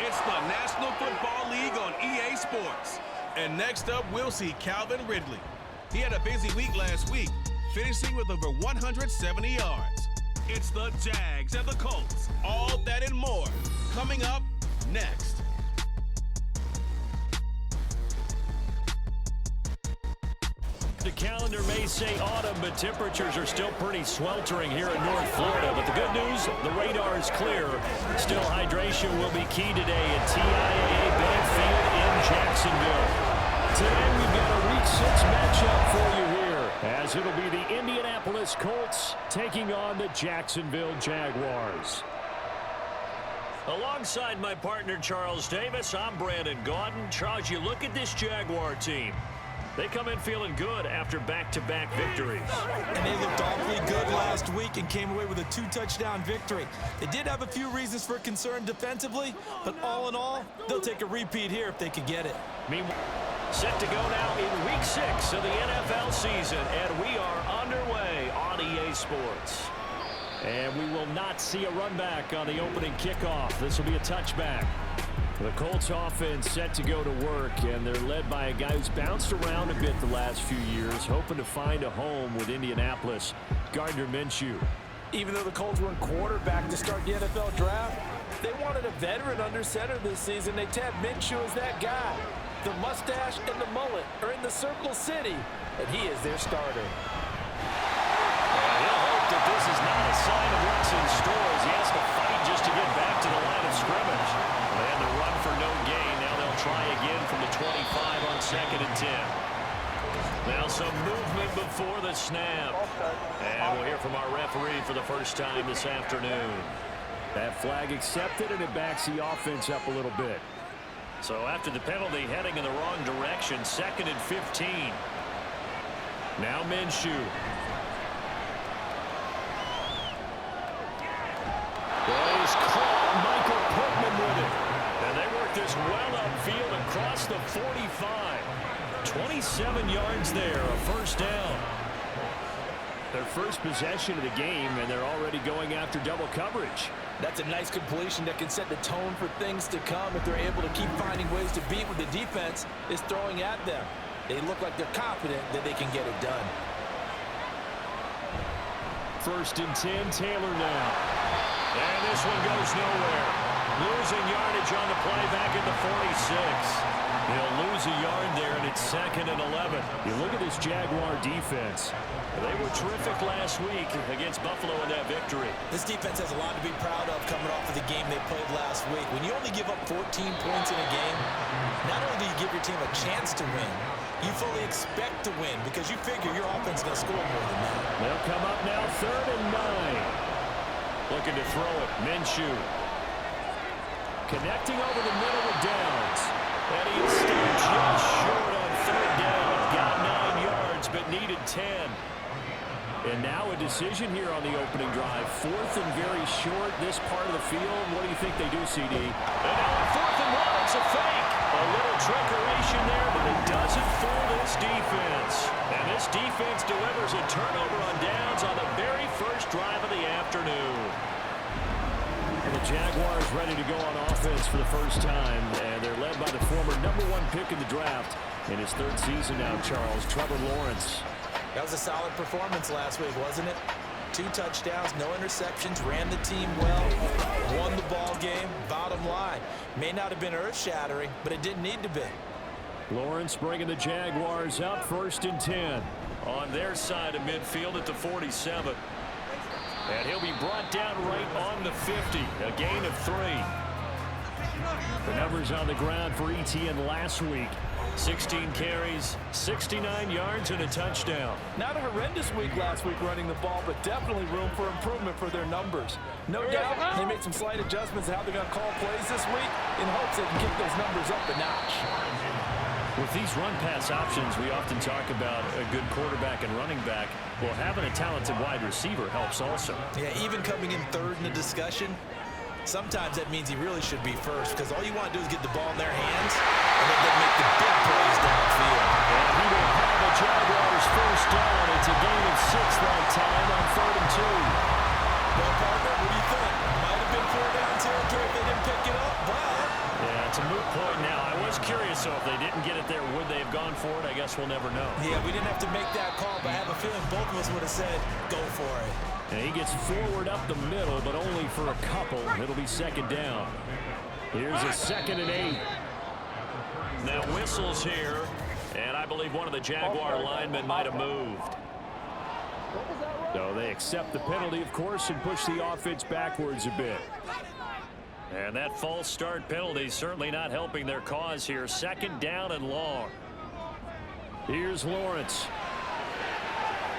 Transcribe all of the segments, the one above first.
It's the National Football League on EA Sports. And next up, we'll see Calvin Ridley. He had a busy week last week, finishing with over 170 yards. It's the Jags and the Colts. All that and more coming up next. The calendar may say autumn, but temperatures are still pretty sweltering here in North Florida. But the good news, the radar is clear. Still, hydration will be key today at TIAA Banfield in Jacksonville. Today, we've got a Week 6 matchup for you here, as it'll be the Indianapolis Colts taking on the Jacksonville Jaguars. Alongside my partner, Charles Davis, I'm Brandon Gaudin. Charles, you look at this Jaguar team. They come in feeling good after back-to-back victories. And they looked awfully good last week and came away with a 2-touchdown victory. They did have a few reasons for concern defensively, but all in all, they'll take a repeat here if they could get it. Meanwhile, set to go now in Week 6 of the NFL season, and we are underway on EA Sports. And we will not see a run back on the opening kickoff. This will be a touchback. The Colts offense set to go to work, and they're led by a guy who's bounced around a bit the last few years, hoping to find a home with Indianapolis, Gardner Minshew. Even though the Colts weren't quarterback to start the NFL draft, they wanted a veteran under center this season. They tapped Minshew as that guy. The mustache and the mullet are in the Circle City, and he is their starter. And he'll hope that this is not a sign of what's in store as he has to fight just to get back to the line of scrimmage. And the run for no gain. Now they'll try again from the 25 on 2nd and 10. Now some movement before the snap. And we'll hear from our referee for the first time this afternoon. That flag accepted, and it backs the offense up a little bit. So after the penalty, heading in the wrong direction, 2nd and 15. Now Minshew. Well, he's caught Michael Pittman with it. And they work this well upfield across the 45. 27 yards there, a first down. Their first possession of the game, and they're already going after double coverage. That's a nice completion that can set the tone for things to come if they're able to keep finding ways to beat what the defense is throwing at them. They look like they're confident that they can get it done. 1st and 10, Taylor now. And this one goes nowhere. Losing yardage on the play back at the 46. They'll lose a yard there, and it's 2nd and 11. You look at this Jaguar defense. They were terrific last week against Buffalo in that victory. This defense has a lot to be proud of coming off of the game they played last week. When you only give up 14 points in a game, not only do you give your team a chance to win, you fully expect to win because you figure your offense is going to score more than that. They'll come up now 3rd and 9. Looking to throw it. Minshew. Connecting over the middle with Downs. And he's still just short on 3rd down. Got 9 yards, but needed 10. And now a decision here on the opening drive. 4th and very short, this part of the field. What do you think they do, CD? And now on 4th and 1, it's a fake. A little trickeration there, but it doesn't fool this defense. And this defense delivers a turnover on downs on the very first drive of the afternoon. And the Jaguars ready to go on offense for the first time, and they're led by the former #1 pick in the draft in his 3rd season now, Charles, Trevor Lawrence. That was a solid performance last week, wasn't it? 2 touchdowns, no interceptions, ran the team well, won the ball game. Bottom line, may not have been earth-shattering, but it didn't need to be. Lawrence bringing the Jaguars up 1st and 10 on their side of midfield at the 47. And he'll be brought down right on the 50, a gain of 3. The numbers on the ground for ETN last week. 16 carries, 69 yards, and a touchdown. Not a horrendous week last week running the ball, but definitely room for improvement for their numbers. No doubt they made some slight adjustments to how they're going to call plays this week in hopes they can kick those numbers up a notch. With these run-pass options, we often talk about a good quarterback and running back. Well, having a talented wide receiver helps also. Yeah, even coming in 3rd in the discussion, sometimes that means he really should be first because all you want to do is get the ball in their hands and then they make the big plays downfield. And he will have the Jaguars first down. It's a gain of 6 that time on 3rd and 2. Well, partner, what do you think? Might have been 4 down territory if they didn't pick it up. Well, it's a moot point now. I was curious, so if they didn't get it there, would they have gone for it? I guess we'll never know. Yeah, we didn't have to make that call, but I have a feeling both of us would have said, go for it. And he gets forward up the middle, but only for a couple. It'll be second down. Here's a 2nd and 8. Now whistles here, and I believe one of the Jaguar linemen might have moved. So they accept the penalty, of course, and push the offense backwards a bit. And that false start penalty certainly not helping their cause here. 2nd down and long. Here's Lawrence.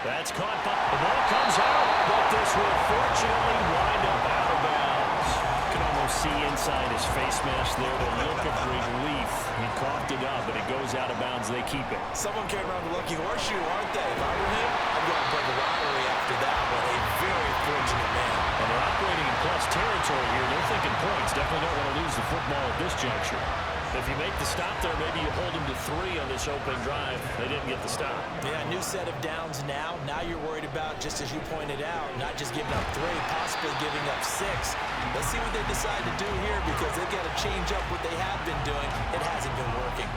That's caught by the ball comes out, but this will fortunately wind up out of bounds. You can almost see inside his face mask there the look of relief. He coughed it up, but it goes out of bounds. They keep it. Someone came around the lucky horseshoe, aren't they? If I were him, I'd go and play the lottery after that one. A very fortunate man. And they're operating in plus territory here. They're thinking points. Definitely don't want to lose the football at this juncture. If you make the stop there, maybe you hold them to 3 on this opening drive. They didn't get the stop. Yeah, new set of downs now. Now you're worried about, just as you pointed out, not just giving up 3, possibly giving up 6. Let's see what they decide to do here because they've got to change up what they have been doing. It hasn't been working.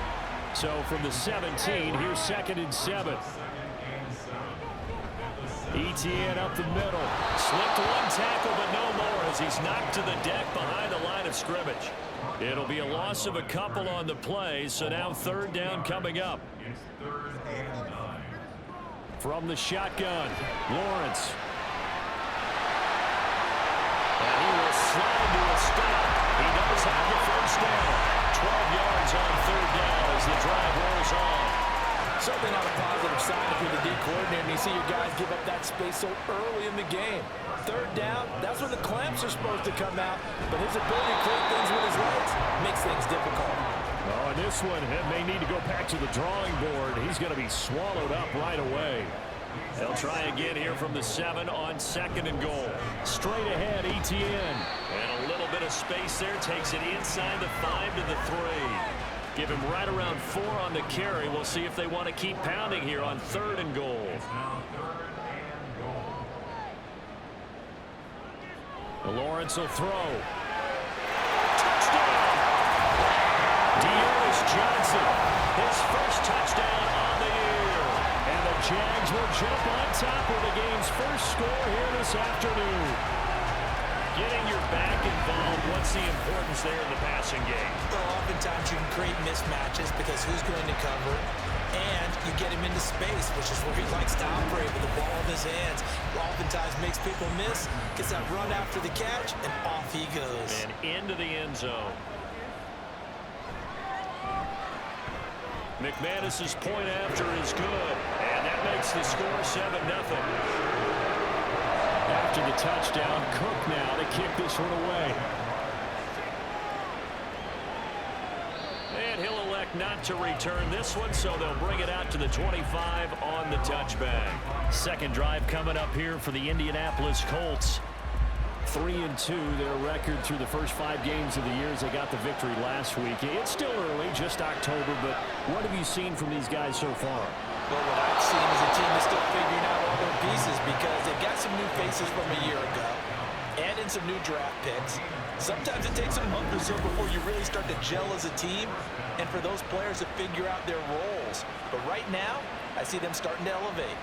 So from the 17, here's 2nd and 7. Etienne up the middle. Slipped one tackle, but no more as he's knocked to the deck behind the line of scrimmage. It'll be a loss of a couple on the play, so now 3rd down coming up. From the shotgun, Lawrence. And he will slide to a stop. He does have the first down. 12 yards on 3rd down as the drive rolls on. Certainly not a positive sign if you're the D coordinator and you see your guys give up that space so early in the game. 3rd down, that's when the clamps are supposed to come out, but his ability to create things with his legs makes things difficult. Oh, and this one may need to go back to the drawing board. He's going to be swallowed up right away. They'll try again here from the 7 on 2nd and goal. Straight ahead, Etienne. And a little bit of space there, takes it inside the 5 to the 3. Give him right around 4 on the carry. We'll see if they want to keep pounding here on 3rd and goal. Lawrence will throw. Touchdown! Dearness Johnson, his first touchdown on the year. And the Jags will jump on top of the game's first score here this afternoon. Getting your back involved, what's the importance there in the passing game? Well, oftentimes you can create mismatches because who's going to cover, and you get him into space, which is where he likes to operate with the ball in his hands. Oftentimes makes people miss, gets that run after the catch, and off he goes. And into the end zone. McManus's point after is good, and that makes the score 7-0. After the touchdown, Cook now to kick this one away. And he'll elect not to return this one, so they'll bring it out to the 25 on the touchback. 2nd drive coming up here for the Indianapolis Colts. 3-2, their record through the first 5 games of the year as they got the victory last week. It's still early, just October, but what have you seen from these guys so far? Well, what I've seen is a team that's still figuring out all their pieces because they've got some new faces from a year ago and in some new draft picks. Sometimes it takes a month or so before you really start to gel as a team and for those players to figure out their roles. But right now, I see them starting to elevate.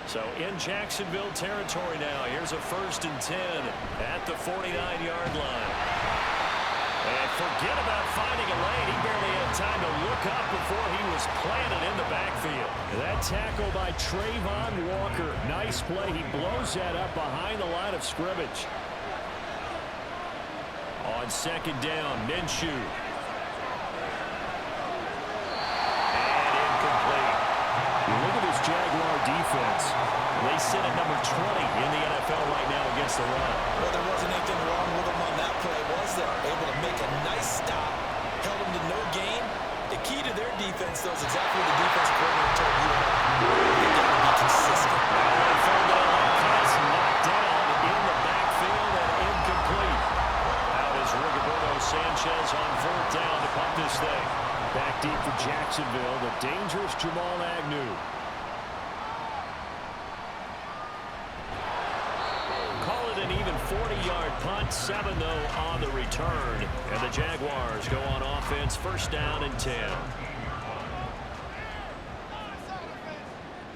So in Jacksonville territory now, here's a 1st and 10 at the 49-yard line. And forget about finding a lane. He barely had time to look up before he was planted in the backfield. That tackle by Trayvon Walker. Nice play. He blows that up behind the line of scrimmage. On 2nd down, Minshew. And incomplete. You look at this Jaguar defense. They sit at number 20 in the NFL right now against the run. Well, there wasn't anything wrong with them on that play, was there? Able to make a nice stop, held them to no gain. The key to their defense, though, is exactly what the defense coordinator told you about. They got to be consistent. Pass knocked down in the backfield and incomplete. Out is Rigoberto Sanchez on 4th down to punt this thing. Back deep for Jacksonville, the dangerous Jamal Agnew. 40-yard punt, 7 though on the return. And the Jaguars go on offense, first down and 10.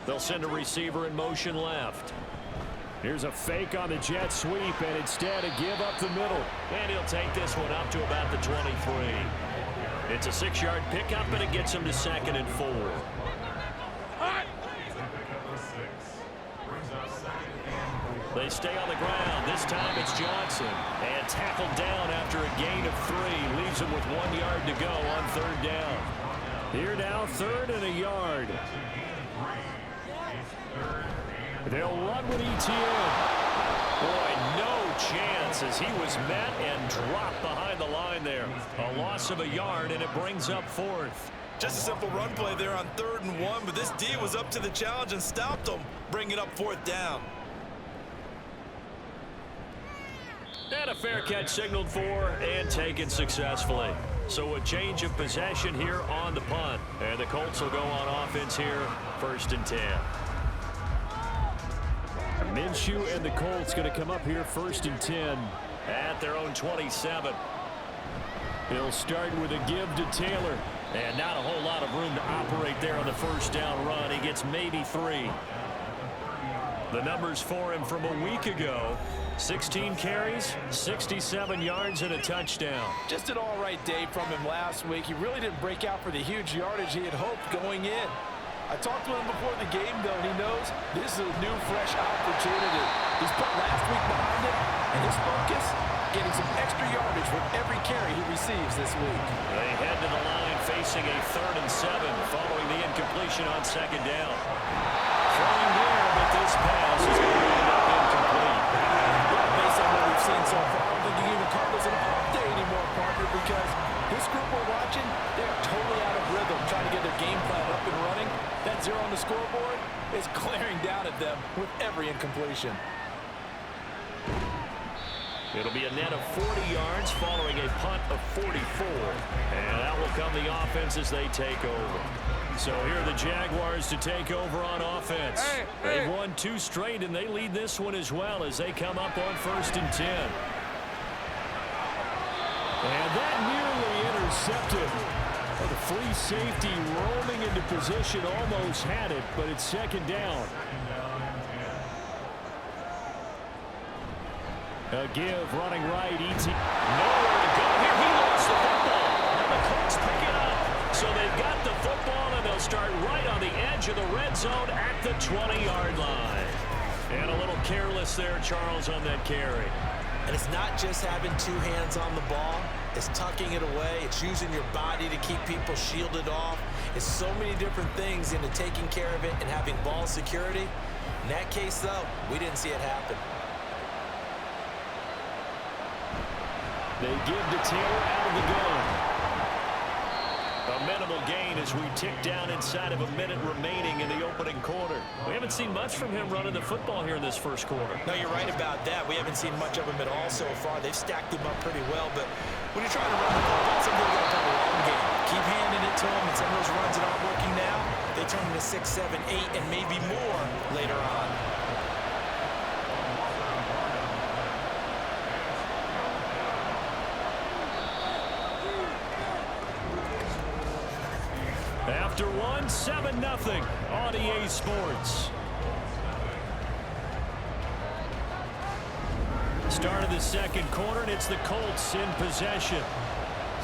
They'll send a receiver in motion left. Here's a fake on the jet sweep, and instead a give up the middle. And he'll take this one up to about the 23. It's a 6-yard pickup, and it gets him to 2nd and 4. They stay on the ground. This time it's Johnson. And tackled down after a gain of 3. Leaves him with 1 yard to go on 3rd down. Here now, 3rd and a yard. They'll run with ETN. Boy, no chance as he was met and dropped behind the line there. A loss of a yard, and it brings up 4th. Just a simple run play there on 3rd and 1, but this D was up to the challenge and stopped him, bringing up 4th down. And a fair catch signaled for and taken successfully. So a change of possession here on the punt. And the Colts will go on offense here, 1st and 10. Minshew and the Colts going to come up here 1st and 10 at their own 27. He'll start with a give to Taylor. And not a whole lot of room to operate there on the 1st down run. He gets maybe 3. The numbers for him from a week ago: 16 carries, 67 yards, and a touchdown. Just an all-right day from him last week. He really didn't break out for the huge yardage he had hoped going in. I talked to him before the game, though, and he knows this is a new, fresh opportunity. He's put last week behind him, and his focus, getting some extra yardage with every carry he receives this week. They head to the line facing a 3rd and 7 following the incompletion on 2nd down. Throwing there, but this pass is going to end up incomplete. Well, based on what we've seen so far, I don't think you can even call this an off day anymore, partner, because this group we're watching, they are totally out of rhythm, trying to get their game plan up and running. That 0 on the scoreboard is glaring down at them with every incompletion. It'll be a net of 40 yards following a punt of 44. And that will come the offense as they take over. So here are the Jaguars to take over on offense. They've won 2 straight, and they lead this one as well as they come up on 1st and 10. And that nearly intercepted. The free safety roaming into position almost had it, but it's 2nd down. A give, running right, nowhere to go here. He lost the football. And the Colts pick it up. So they've got the football, and they'll start right on the edge of the red zone at the 20-yard line. And a little careless there, Charles, on that carry. And it's not just having 2 hands on the ball. It's tucking it away. It's using your body to keep people shielded off. It's so many different things into taking care of it and having ball security. In that case, though, we didn't see it happen. They give to Taylor out of the gun. A minimal gain as we tick down inside of a minute remaining in the opening quarter. We haven't seen much from him running the football here in this first quarter. No, you're right about that. We haven't seen much of him at all so far. They've stacked him up pretty well, but when you're trying to run the football, somebody's got to play a long game. Keep handing it to him, and some of those runs that aren't working now, they turn into 6, 7, 8, and maybe more later on. After 7-0 on EA Sports. Start of the second quarter, and it's the Colts in possession.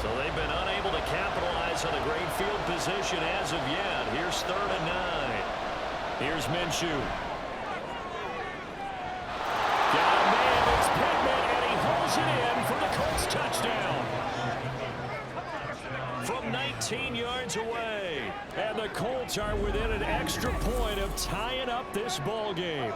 So they've been unable to capitalize on a great field position as of yet. Here's 3rd and 9. Here's Minshew. Got a man, it's Pittman, and he holds it in for the Colts touchdown. From 19 yards away. And the Colts are within an extra point of tying up this ball game.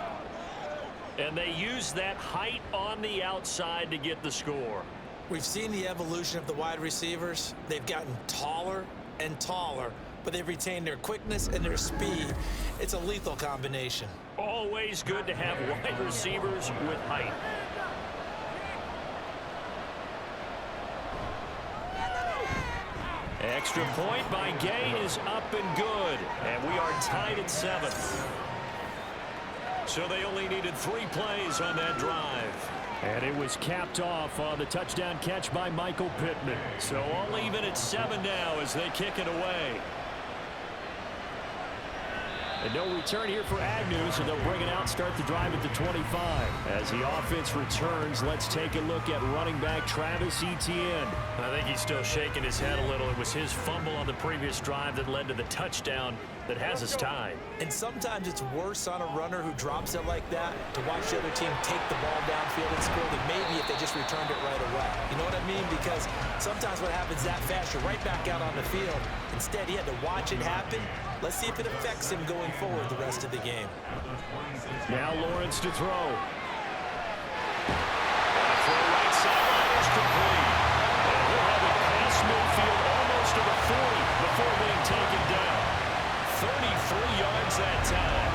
And they use that height on the outside to get the score. We've seen the evolution of the wide receivers. They've gotten taller and taller, but they've retained their quickness and their speed. It's a lethal combination. Always good to have wide receivers with height. Extra point by Gay is up and good. And we are tied at 7. So they only needed 3 plays on that drive. And it was capped off on the touchdown catch by Michael Pittman. So all even at 7 now as they kick it away. And no return here for Agnew, so they'll bring it out, start the drive at the 25. As the offense returns, let's take a look at running back Travis Etienne. I think he's still shaking his head a little. It was his fumble on the previous drive that led to the touchdown that has us tied. And sometimes it's worse on a runner who drops it like that to watch the other team take the ball downfield and score than maybe if they just returned it right away. You know what I mean? Because sometimes what happens that fast, you're right back out on the field. Instead, he had to watch it happen. Let's see if it affects him going forward the rest of the game. Now Lawrence to throw. Right sideline is complete. And he'll have it past midfield almost to the 40 before being taken down. 33 yards that time.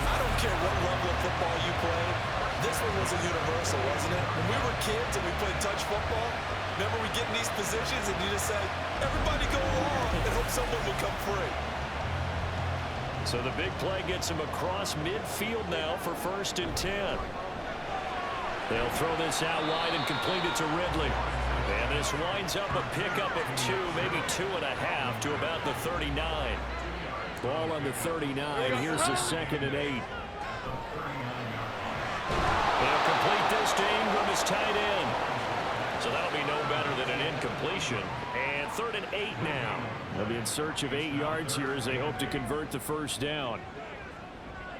I don't care what level of football you play. This one was a universal, wasn't it? When we were kids and we played touch football, remember we get in these positions and you just say, everybody go along and hope someone will come free. So the big play gets him across midfield now for 1st and 10. They'll throw this out wide and complete it to Ridley. And this winds up a pickup of 2, maybe 2.5 to about the 39. Ball on the 39. Here's the 2nd and 8. They'll complete this to Ingram as tight end. So that'll be no better than an incompletion. And 3rd and 8 now. They'll be in search of 8 yards here as they hope to convert the 1st down.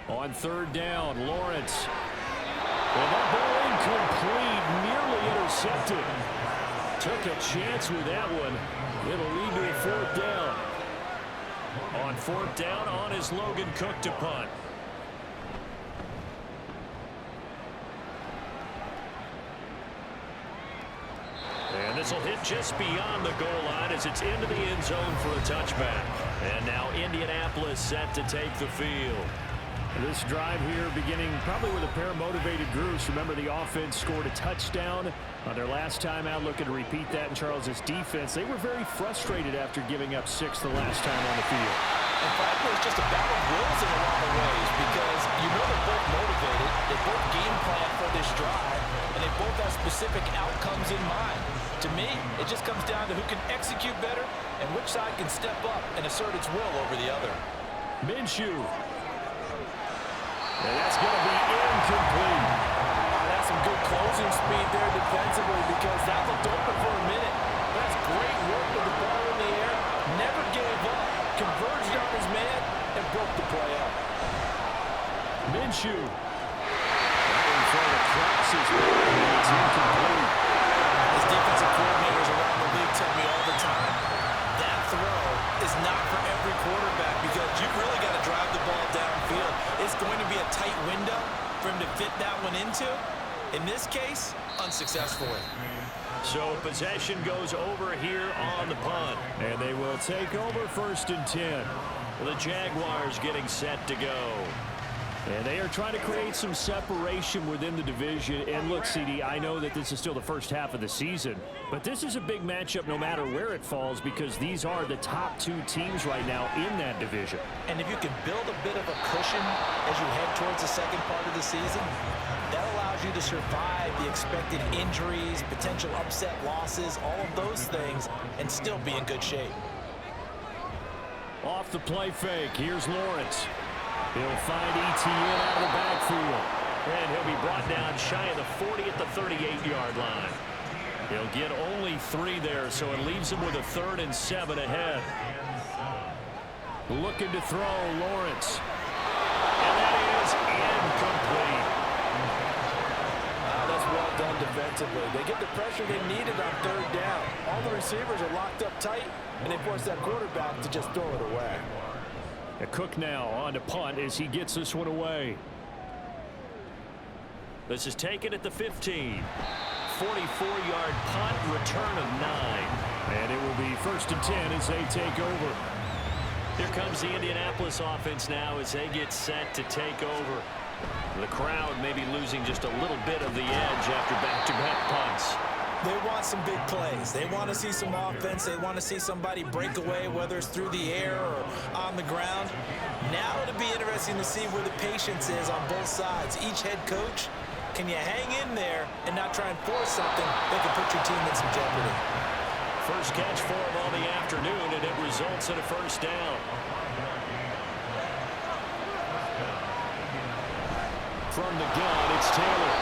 On 3rd down, Lawrence. And that ball incomplete, nearly intercepted. Took a chance with that one. It'll lead to a 4th down. On 4th down, on is Logan Cook to punt. And this will hit just beyond the goal line as it's into the end zone for a touchback. And now Indianapolis set to take the field. This drive here beginning probably with a pair of motivated groups. Remember, the offense scored a touchdown on their last time out. Looking to repeat that in Charles's defense. They were very frustrated after giving up 6 the last time on the field. And frankly, it's just a battle of wills in a lot of ways because you know they're both motivated. They both game plan for this drive, and they both have specific outcomes in mind. To me, it just comes down to who can execute better and which side can step up and assert its will over the other. Minshew. And that's going to be incomplete. That's some good closing speed there defensively because that looked open for a minute. That's great work with the ball in the air. Never gave up. Converged on his man and broke the play up. Minshew. Right in front of crosses. It's incomplete. As defensive coordinators around the league tell me all the time, that throw is not for every quarterback because you've really got to drive the ball downfield. It's going to be a tight window for him to fit that one into. In this case, unsuccessfully. So possession goes over here on the punt. And they will take over 1st and 10. The Jaguars getting set to go. And they are trying to create some separation within the division. And look, CD, I know that this is still the first half of the season, but this is a big matchup no matter where it falls because these are the top 2 teams right now in that division. And if you can build a bit of a cushion as you head towards the second part of the season, that allows you to survive the expected injuries, potential upset losses, all of those things, and still be in good shape. Off the play fake, here's Lawrence. He'll find Etienne out of the backfield. And he'll be brought down shy of the 40 at the 38-yard line. He'll get only 3 there, so it leaves him with a 3rd and 7 ahead. Looking to throw, Lawrence. And that is incomplete. That's well done defensively. They get the pressure they needed on 3rd down. All the receivers are locked up tight, and they force that quarterback to just throw it away. Cook now on to punt as he gets this one away. This is taken at the 15. 44-yard punt, return of 9. And it will be 1st and 10 as they take over. Here comes the Indianapolis offense now as they get set to take over. The crowd may be losing just a little bit of the edge after back-to-back punts. They want some big plays. They want to see some offense. They want to see somebody break away, whether it's through the air or on the ground. Now it'll be interesting to see where the patience is on both sides. Each head coach Can you hang in there and not try and force something that could put your team in some jeopardy? First catch for him on the afternoon, and it results in a first down. From the gun, it's Taylor.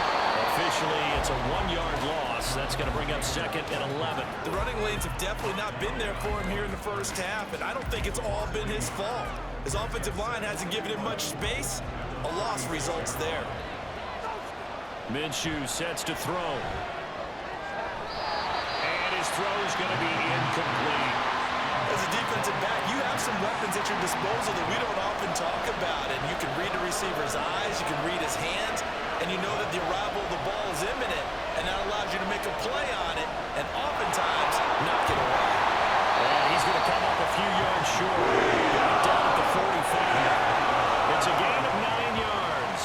Officially, it's a 1-yard loss. That's going to bring up 2nd and 11. The running lanes have definitely not been there for him here in the first half, and I don't think it's all been his fault. His offensive line hasn't given him much space. A loss results there. Minshew sets to throw. And his throw is going to be incomplete. As a defensive back, you have some weapons at your disposal that we don't often talk about. And you can read the receiver's eyes, you can read his hands, and you know that the arrival of the ball is imminent. And that allows you to make a play on it, and oftentimes knock it away. And he's going to come up a few yards short. Got down at the 45. It's a gain of 9 yards.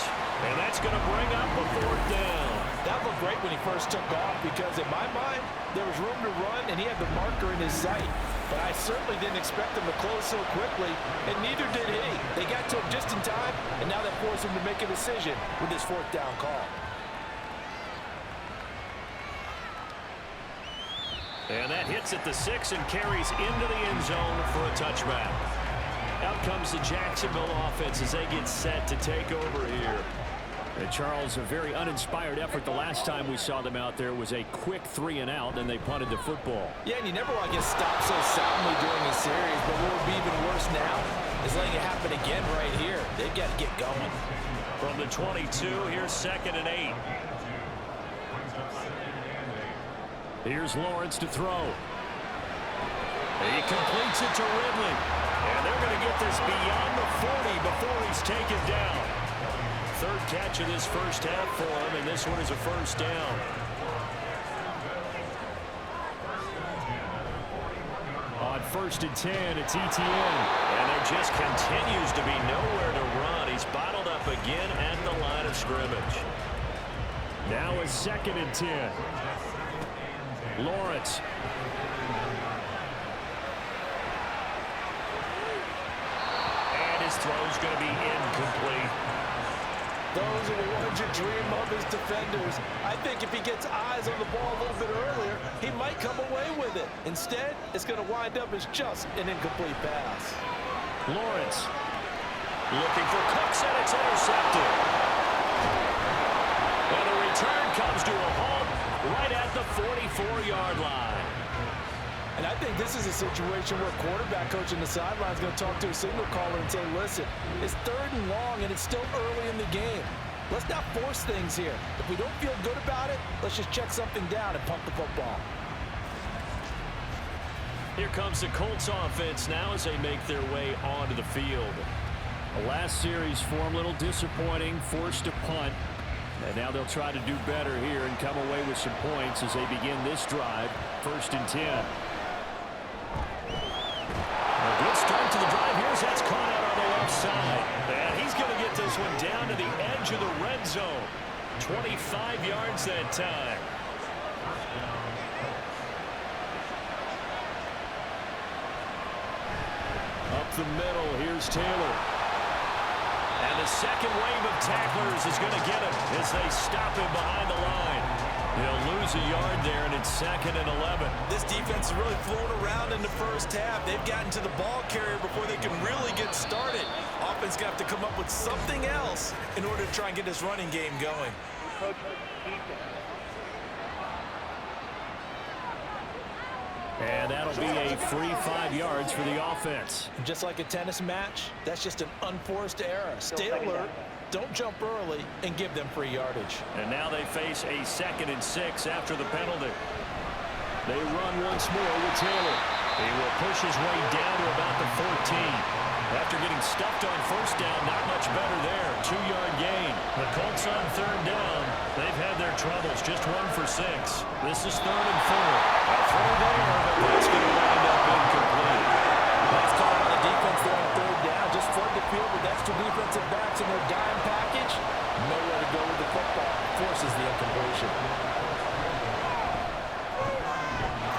And that's going to bring up a 4th down. That looked great when he first took off because, in my mind, there was room to run, and he had the marker in his sight. But I certainly didn't expect him to close so quickly, and neither did he. They got to him just in time, and now that forced him to make a decision with his 4th down call. And that hits at the 6 and carries into the end zone for a touchback. Out comes the Jacksonville offense as they get set to take over here. And Charles, a very uninspired effort the last time we saw them out there was a quick 3-and-out, and they punted the football. Yeah, and you never want to get stopped so soundly during a series, but what would be even worse now is letting it happen again right here. They've got to get going. From the 22, here's 2nd and 8. Here's Lawrence to throw. He completes it to Ridley. And they're going to get this beyond the 40 before he's taken down. 3rd catch of this first half for him, and this one is a first down. On 1st and 10, it's Etienne. And there just continues to be nowhere to run. He's bottled up again at the line of scrimmage. Now is 2nd and 10. Lawrence. And his throw's going to be incomplete. Those are the ones you dream of as defenders. I think if he gets eyes on the ball a little bit earlier, he might come away with it. Instead, it's going to wind up as just an incomplete pass. Lawrence looking for Cooks, and it's intercepted. And the return comes to a halt right at the 44-yard line. And I think this is a situation where quarterback coach on the sideline is going to talk to a signal caller and say, listen, it's 3rd and long, and it's still early in the game. Let's not force things here. If we don't feel good about it, let's just check something down and pump the football. Here comes the Colts offense now as they make their way onto the field. The last series for them, a little disappointing, forced to punt. And now they'll try to do better here and come away with some points as they begin this drive. 1st and 10. A good start to the drive. Here's that's caught out on the left side. And he's going to get this one down to the edge of the red zone. 25 yards that time. Up the middle, here's Taylor. And the second wave of tacklers is going to get him as they stop him behind the line. He'll lose a yard there, and it's 2nd and 11. This defense is really flown around in the first half. They've gotten to the ball carrier before they can really get started. Offense got to come up with something else in order to try and get this running game going. And that'll be a free 5 yards for the offense. Just like a tennis match, that's just an unforced error. Stay alert, don't jump early, and give them free yardage. And now they face a 2nd and 6 after the penalty. They run once more with Taylor. He will push his way down to about the 14. After getting stuffed on 1st down, not much better there. 2-yard gain. The Colts on 3rd down. They've had their troubles, just 1 for 6. This is 3rd and 4. A throw there, but that's going to wind up incomplete. Nice call on the defense there on 3rd down. Just flood the field with extra defensive backs in their dime package. Nowhere to go with the football. Forces the incompletion.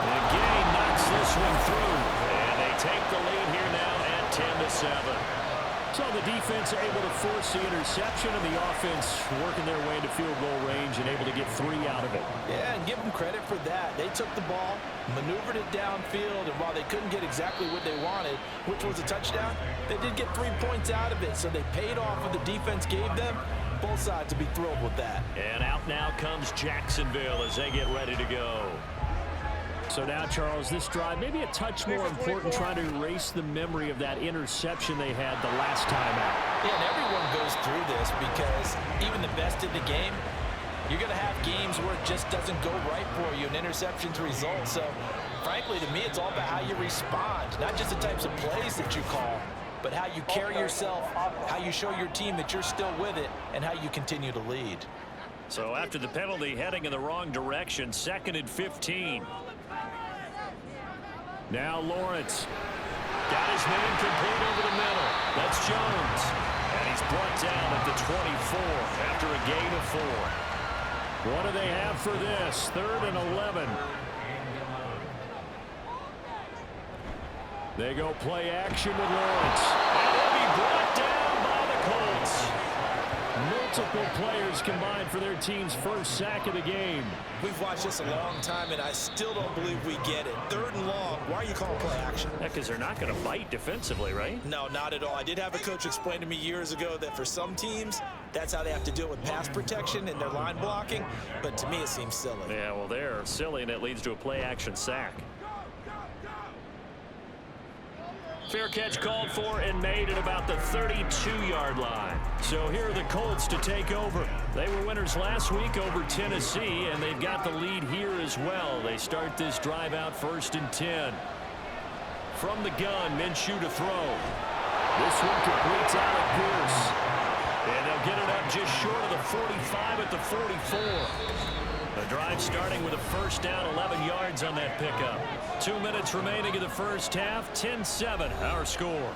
And Gain knocks this one through. And they take the lead here now at 10-7. So the defense able to force the interception, and the offense working their way into field goal range and able to get 3 out of it. Yeah, and give them credit for that. They took the ball, maneuvered it downfield, and while they couldn't get exactly what they wanted, which was a touchdown, they did get 3 points out of it, so they paid off what the defense gave them. Both sides would be thrilled with that. And out now comes Jacksonville as they get ready to go. So now, Charles, this drive maybe a touch more important, trying to erase the memory of that interception they had the last time out. Yeah, and everyone goes through this because even the best in the game, you're going to have games where it just doesn't go right for you, and interceptions result. So, frankly, to me, it's all about how you respond, not just the types of plays that you call, but how you carry yourself, how you show your team that you're still with it, and how you continue to lead. So after the penalty, heading in the wrong direction, 2nd and 15. Now Lawrence got his man complete over the middle. That's Jones. And he's brought down at the 24 after a gain of 4. What do they have for this? 3rd and 11. They go play action with Lawrence. And he'll be brought down by the Colts. Multiple players combined for their team's first sack of the game. We've watched this a long time, and I still don't believe we get it. 3rd and long. Why are you calling play action? Yeah, because they're not going to bite defensively, right? No, not at all. I did have a coach explain to me years ago that for some teams, that's how they have to deal with pass protection and their line blocking. But to me, it seems silly. Yeah, well, they're silly, and it leads to a play-action sack. Fair catch called for and made at about the 32-yard line. So here are the Colts to take over. They were winners last week over Tennessee, and they've got the lead here as well. They start this drive out 1st and 10. From the gun, Minshew to throw. This one completes Alec Pierce. And they'll get it up just short of the 45 at the 44. The drive starting with a 1st down, 11 yards on that pickup. 2 minutes remaining in the first half, 10-7 our score.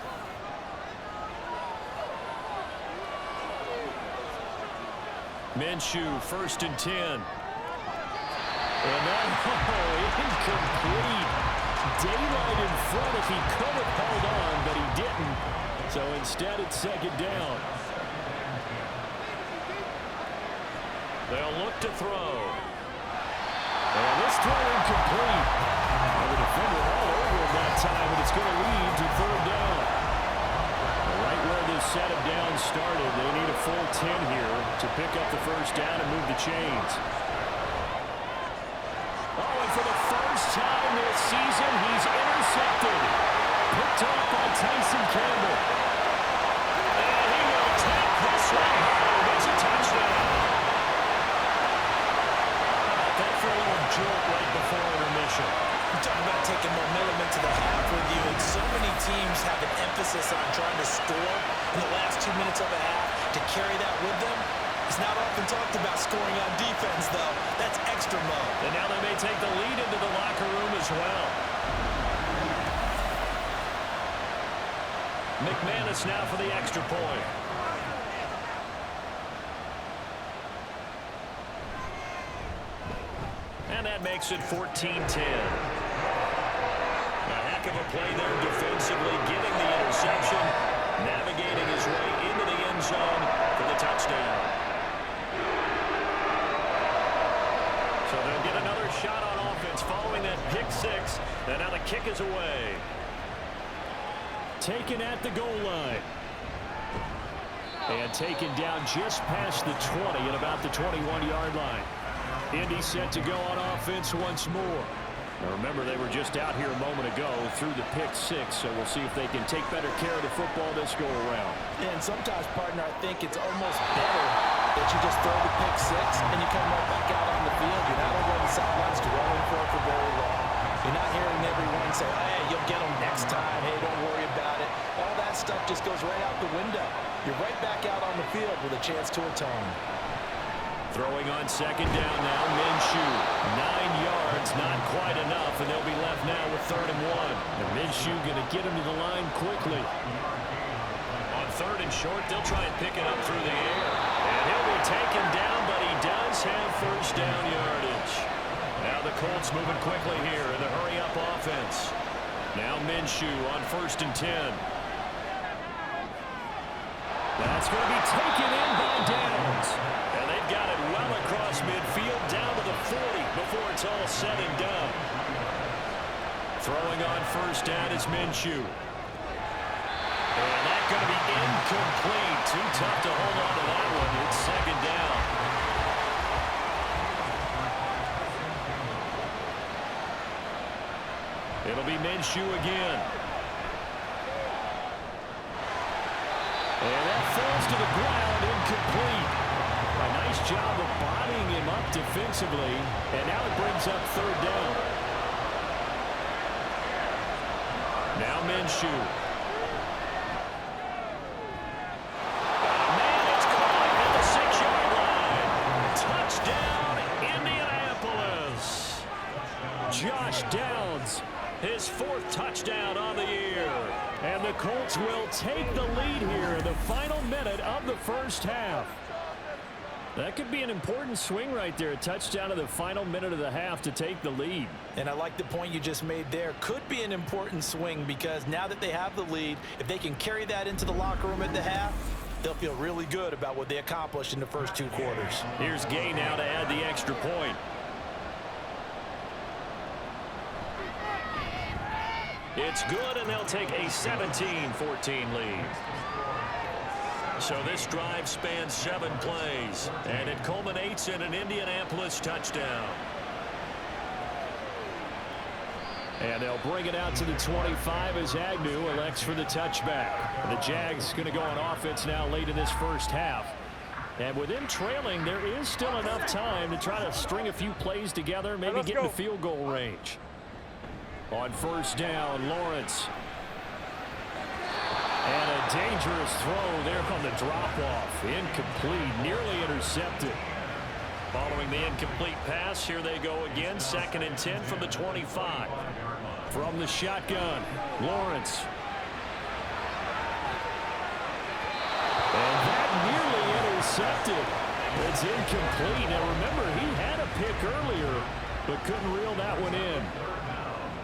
Minshew, 1st and 10. And that, incomplete. Daylight in front if he could have held on, but he didn't. So instead it's 2nd down. They'll look to throw. And this throw incomplete. And the defender all over him that time, and it's going to lead to 3rd down. Right where this set of downs started, they need a full 10 here to pick up the 1st down and move the chains. Oh, and for the first time this season, he's intercepted. Picked off by Tyson Campbell. And he will take this one. It's a touchdown. For a little jolt right before intermission. You're talking about taking momentum into the half with you, and so many teams have an emphasis on trying to score in the last 2 minutes of a half. To carry that with them, it's not often talked about scoring on defense, though. That's extra mode. And now they may take the lead into the locker room as well. McManus now for the extra point. And that makes it 14-10. A heck of a play there defensively, getting the interception, navigating his way into the end zone for the touchdown. So they'll get another shot on offense following that pick 6. And now the kick is away. Taken at the goal line. And taken down just past the 20 at about the 21-yard line. Indy set to go on offense once more. Now remember, they were just out here a moment ago through the pick 6, so we'll see if they can take better care of the football this go around. Yeah, and sometimes, partner, I think it's almost better that you just throw the pick 6 and you come right back out on the field. You're not over on the sidelines dwelling for it for very long. You're not hearing everyone say, hey, you'll get them next time. Hey, don't worry about it. All that stuff just goes right out the window. You're right back out on the field with a chance to atone. Throwing on 2nd down now, Minshew. 9 yards, not quite enough, and they'll be left now with 3rd and 1. And Minshew going to get him to the line quickly. On 3rd and short, they'll try and pick it up through the air. And he'll be taken down, but he does have 1st down yardage. Now the Colts moving quickly here in the hurry-up offense. Now Minshew on 1st and 10. That's going to be taken in by Downs. And they've got it well across midfield down to the 40 before it's all said and done. Throwing on first down is Minshew. And that's going to be incomplete. Too tough to hold on to that one. It's second down. It'll be Minshew again. And that falls to the ground, incomplete. A nice job of bodying him up defensively. And now it brings up third down. Now Minshew. Man, it's caught at the 6-yard line. Touchdown, Indianapolis. Josh Downs, his 4th touchdown on the year. And the Colts will take the lead here in the final minute of the first half. That could be an important swing right there. A touchdown in the final minute of the half to take the lead. And I like the point you just made there. Could be an important swing because now that they have the lead, if they can carry that into the locker room at the half, they'll feel really good about what they accomplished in the first 2 quarters. Here's Gay now to add the extra point. It's good, and they'll take a 17-14 lead. So this drive spans 7 plays, and it culminates in an Indianapolis touchdown. And they'll bring it out to the 25 as Agnew elects for the touchback. The Jags going to go on offense now late in this first half. And with them trailing, there is still enough time to try to string a few plays together, maybe get in the field goal range. On first down, Lawrence. And a dangerous throw there on the drop-off. Incomplete, nearly intercepted. Following the incomplete pass, here they go again. 2nd and 10 from the 25. From the shotgun, Lawrence. And that nearly intercepted. It's incomplete. Now remember, he had a pick earlier, but couldn't reel that one in.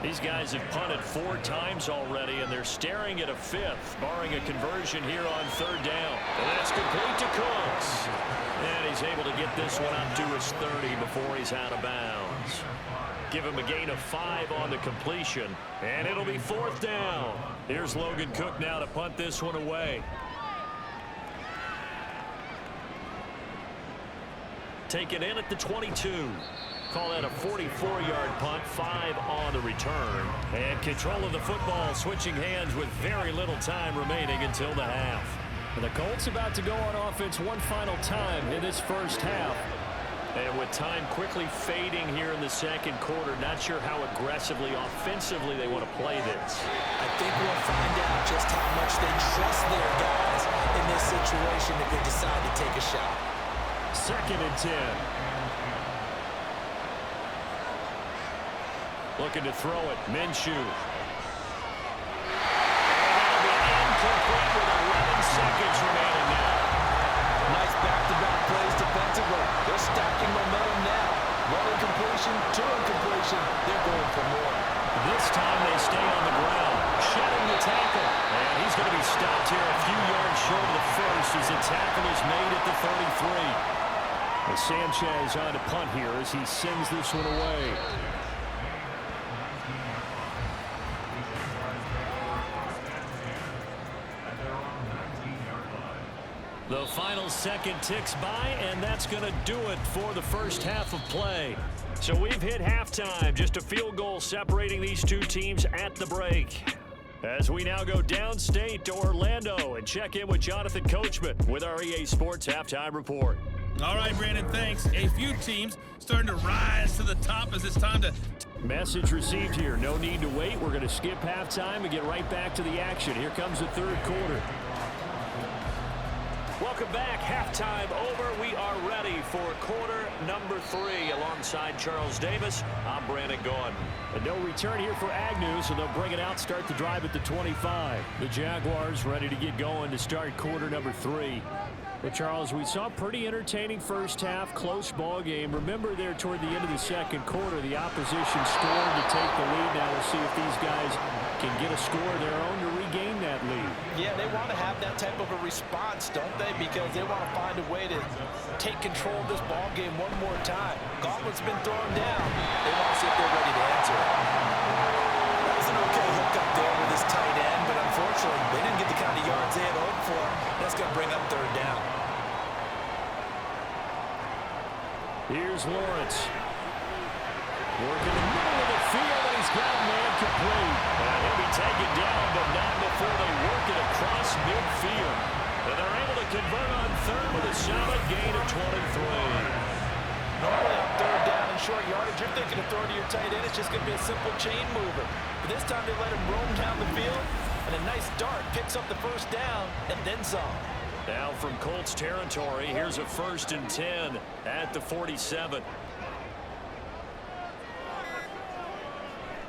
These guys have punted 4 times already, and they're staring at a 5th, barring a conversion here on 3rd down. And that's complete to Cooks. And he's able to get this one up to his 30 before he's out of bounds. Give him a gain of 5 on the completion, and it'll be 4th down. Here's Logan Cook now to punt this one away. Taken in at the 22. Call that a 44-yard punt, 5 on the return. And control of the football switching hands with very little time remaining until the half. And the Colts about to go on offense one final time in this first half. And with time quickly fading here in the second quarter, not sure how aggressively, offensively they want to play this. I think we'll find out just how much they trust their guys in this situation if they decide to take a shot. 2nd and 10. Looking to throw it. Minshew. And that'll be incomplete with 11 seconds remaining now. Nice back-to-back plays defensively. They're stacking momentum now. One incompletion, 2 incompletion. They're going for more. This time they stay on the ground. Shedding the tackle. And he's going to be stopped here a few yards short of the first as the tackle is made at the 33. And Sanchez on to punt here as he sends this one away. The final second ticks by, and that's going to do it for the first half of play. So we've hit halftime, just a field goal separating these 2 teams at the break. As we now go downstate to Orlando and check in with Jonathan Coachman with our EA Sports Halftime Report. All right, Brandon, thanks. A few teams starting to rise to the top as it's time to... Message received here. No need to wait. We're going to skip halftime and get right back to the action. Here comes the 3rd quarter. Welcome back. Halftime over. We are ready for quarter number 3 alongside Charles Davis. I'm Brandon Gaudin. And no return here for Agnew, so they'll bring it out, start the drive at the 25. The Jaguars ready to get going to start quarter number 3. But Charles, we saw a pretty entertaining first half, close ball game. Remember there toward the end of the second quarter, the opposition scored to take the lead. Now we'll see if these guys can get a score of their own to regain that lead. Yeah, they want to have that type of a response, don't they? Because they want to find a way to take control of this ball game one more time. Gauntlet's been thrown down. They want to see if they're ready to answer it. That was an okay hook up there with his tight end, but unfortunately, they didn't get the kind of yards they had hoped for. That's going to bring up third down. Here's Lawrence. Working the middle of the field, and he's got a man complete. And he'll be taken down, but not before they work it across midfield. And they're able to convert on third with a solid gain of 23. Normally on third down and short yardage, you're thinking of throwing to your tight end. It's just going to be a simple chain mover. But this time they let him roam down the field, and a nice dart picks up the first down and then some. Now from Colts territory, here's a 1st and 10 at the 47.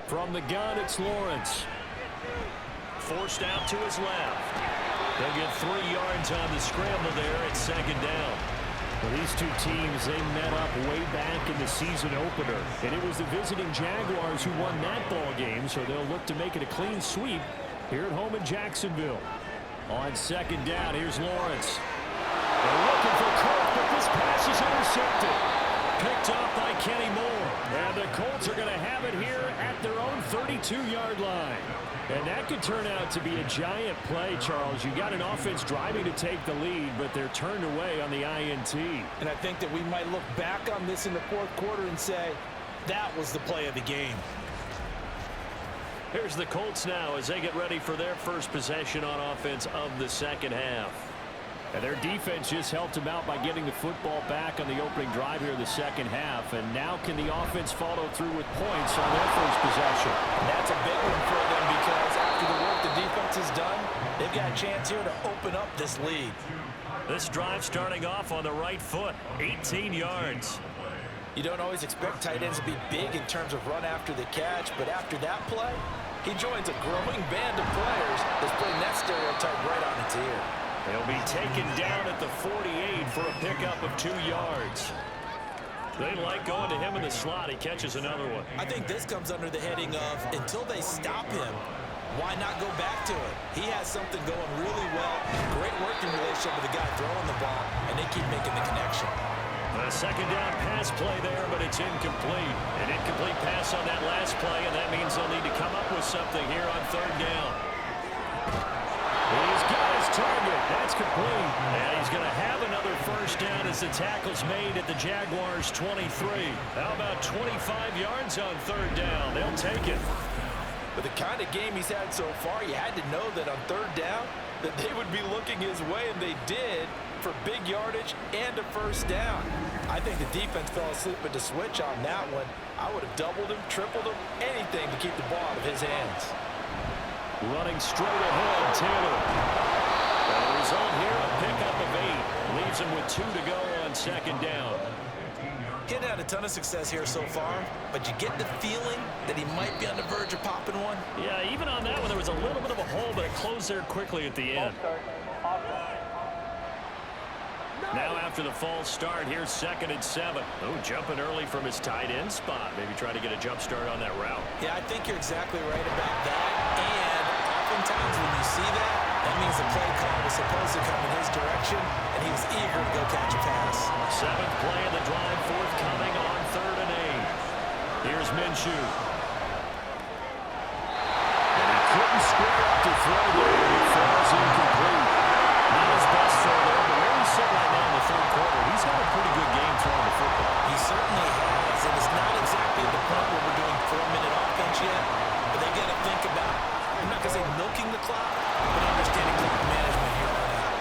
From the gun, it's Lawrence. Forced out to his left. They'll get 3 yards on the scramble there at 2nd down. Well, these two teams, they met up way back in the season opener. And it was the visiting Jaguars who won that ball game, so they'll look to make it a clean sweep here at home in Jacksonville. On 2nd down, here's Lawrence. They're looking for Cook, but this pass is intercepted. Picked off by Kenny Moore. And the Colts are going to have it here at their own 32-yard line. And that could turn out to be a giant play, Charles. You got an offense driving to take the lead, but they're turned away on the INT. And I think that we might look back on this in the 4th quarter and say, that was the play of the game. Here's the Colts now as they get ready for their first possession on offense of the 2nd half. And their defense just helped them out by getting the football back on the opening drive here in the 2nd half. And now can the offense follow through with points on their first possession? And that's a big one for them because after the work the defense has done, they've got a chance here to open up this lead. This drive starting off on the right foot, 18 yards. You don't always expect tight ends to be big in terms of run after the catch, but after that play, he joins a growing band of players that's putting that stereotype right on its ear. He'll be taken down at the 48 for a pickup of 2 yards. They like going to him in the slot. He catches another one. I think this comes under the heading of until they stop him, why not go back to it? He has something going really well. Great working relationship with the guy throwing the ball, and they keep making the connection. A 2nd down pass play there, but it's incomplete. An incomplete pass on that last play, and that means they'll need to come up with something here on 3rd down. He's got his target. That's complete. And he's going to have another 1st down as the tackle's made at the Jaguars' 23. How about 25 yards on 3rd down? They'll take it. With the kind of game he's had so far, you had to know that on 3rd down that they would be looking his way, and they did, for big yardage and a 1st down. I think the defense fell asleep with the switch on that one. I would have doubled him, tripled him, anything to keep the ball out of his hands. Running straight ahead, Taylor. And the result here, a pickup of 8. Leaves him with 2 to go on 2nd down. He hadn't had a ton of success here so far, but you get the feeling that he might be on the verge of popping one. Yeah, even on that one, there was a little bit of a hole, but it closed there quickly at the end. Now after the false start, here's 2nd and 7. Oh, jumping early from his tight end spot. Maybe trying to get a jump start on that route. Yeah, I think you're exactly right about that. And oftentimes when you see that, that means the play call was supposed to come in his direction, and he was eager to go catch a pass. 7th play of the drive, forthcoming on 3rd and 8. Here's Minshew. And he couldn't square up to throw there. He falls incomplete. Not his best throw there, but where he's sitting right now in the 3rd quarter, he's got a pretty good game throwing the football. He certainly has, and it's not exactly at the point where we're doing 4-minute offense yet, but they've got to think about, I'm not going to say milking the clock, but understanding clock management here on out.